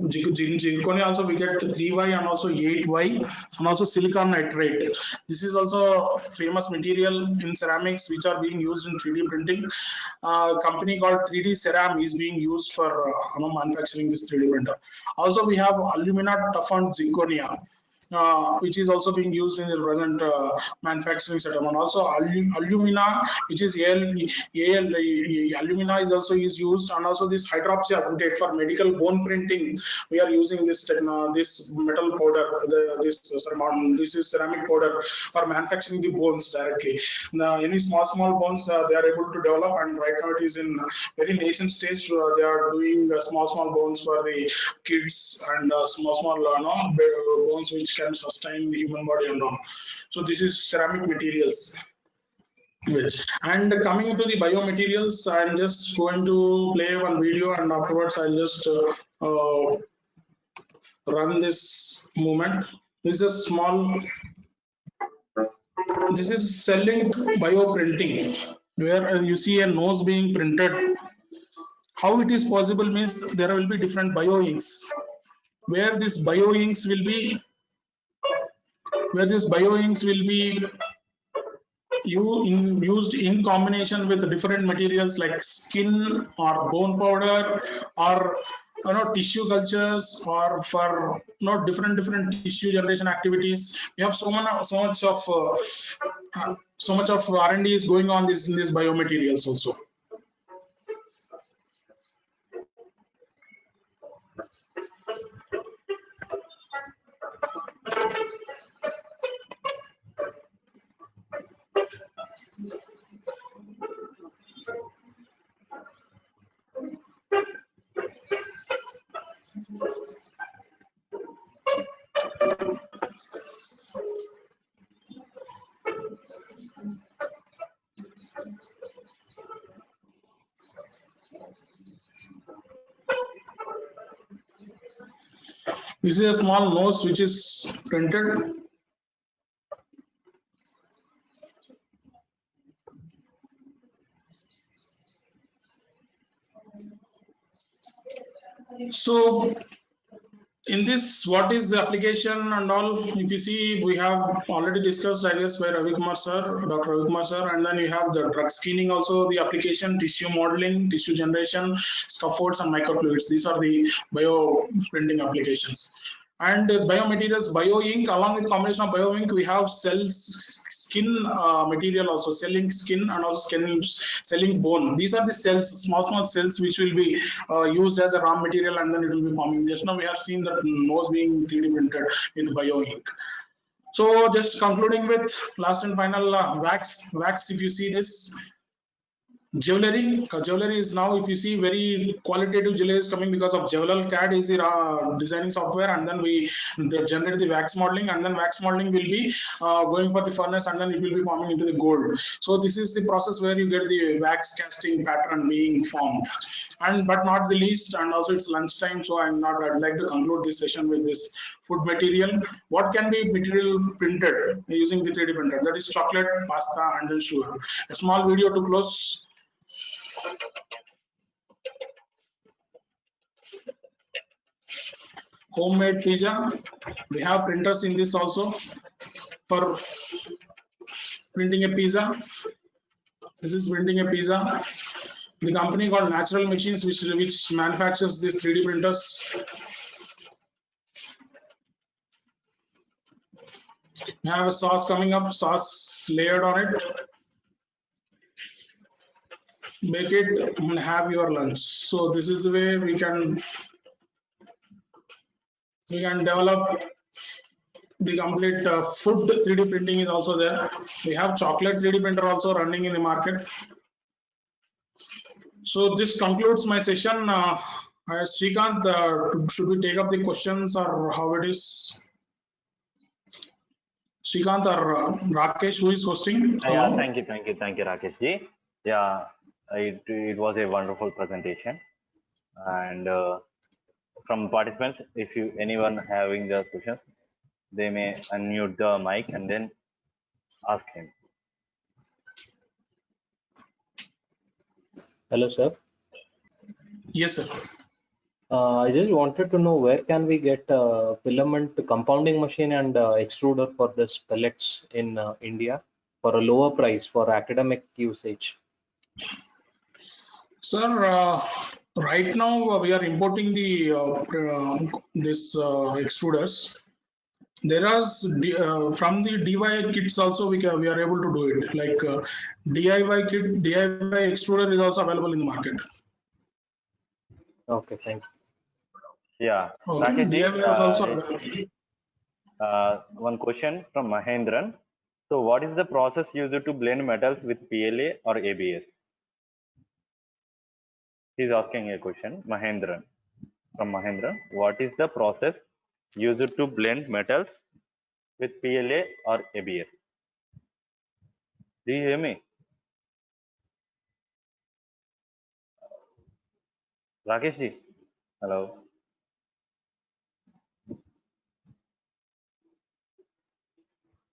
Zirconia also we get 3Y and also 8Y, and also silicon nitrate. This is also famous material in ceramics which are being used in 3D printing. Company called 3D Ceram is being used for manufacturing this 3D printer. Also we have alumina toughened zirconia, which is also being used in the present manufacturing setup, and also alumina, which is alumina is also used, and also this hydroxy augmentate for medical bone printing. We are using this metal powder, this is ceramic powder for manufacturing the bones directly. Now, any small bones they are able to develop, and right now it is in very nascent stage. They are doing small bones for the kids, and small bones which can sustain the human body and all. So this is ceramic materials. And coming to the biomaterials, I'm just going to play one video, and afterwards I'll just run this movement. This is selling bioprinting, where you see a nose being printed. How it is possible means there will be different bio inks, where this bio inks will be used in combination with different materials like skin or bone powder, or tissue cultures, or for different tissue generation activities. We have so much of R&D is going on in these biomaterials also. This is a small nose which is printed. So in this, what is the application and all? If you see, we have already discussed, I guess, by Ravikumar sir, Dr. Ravikumar sir, and then you have the drug screening also, the application, tissue modeling, tissue generation, scaffolds, and microfluids. These are the bioprinting applications. And biomaterials, bio ink, along with combination of bio ink, we have skin material also, selling skin and also selling bone. These are the cells, small cells, which will be used as a raw material, and then it will be forming. Just now we have seen that nose being 3D printed with bio ink. So just concluding with last and final wax. If you see this, jewelry is now, if you see, very qualitative jewelry is coming because of Jewelry CAD is the designing software, and then we generate the wax modeling, and then wax modeling will be going for the furnace, and then it will be forming into the gold. So this is the process where you get the wax casting pattern being formed. And but not the least, and also it's lunchtime, so I'd like to conclude this session with this food material. What can be material printed using the 3D printer? That is chocolate, pasta, and then sugar. A small video to close. Homemade pizza. We have printers in this also for printing a pizza. This is printing a pizza. The company called Natural Machines, which manufactures these 3D printers. We have a sauce coming up, sauce layered on it. Make it and have your lunch. So this is the way we can develop the complete food 3D printing is also there. We have chocolate 3D printer also running in the market. So this concludes my session. Srikanth, should we take up the questions or how it is? Srikanth or Rakesh, who is hosting? Yeah, thank you, Rakesh ji. Yeah, it was a wonderful presentation, and from participants, if anyone having the questions, they may unmute the mic and then ask him. Hello, sir. Yes, sir. I just wanted to know where can we get filament compounding machine and extruder for this pellets in India for a lower price for academic usage? Sir, right now we are importing the this extruders. There are from the DIY kits also we are able to do it. Like DIY kit, DIY extruder is also available in the market. Okay, thank you. Yeah, Okay. Rakesh ji, DIY is also available. one question from Mahendran. So, what is the process used to blend metals with PLA or ABS? He's asking a question, Mahendran. From Mahendran, what is the process used to blend metals with PLA or ABS? Do you hear me? Rakesh ji, hello.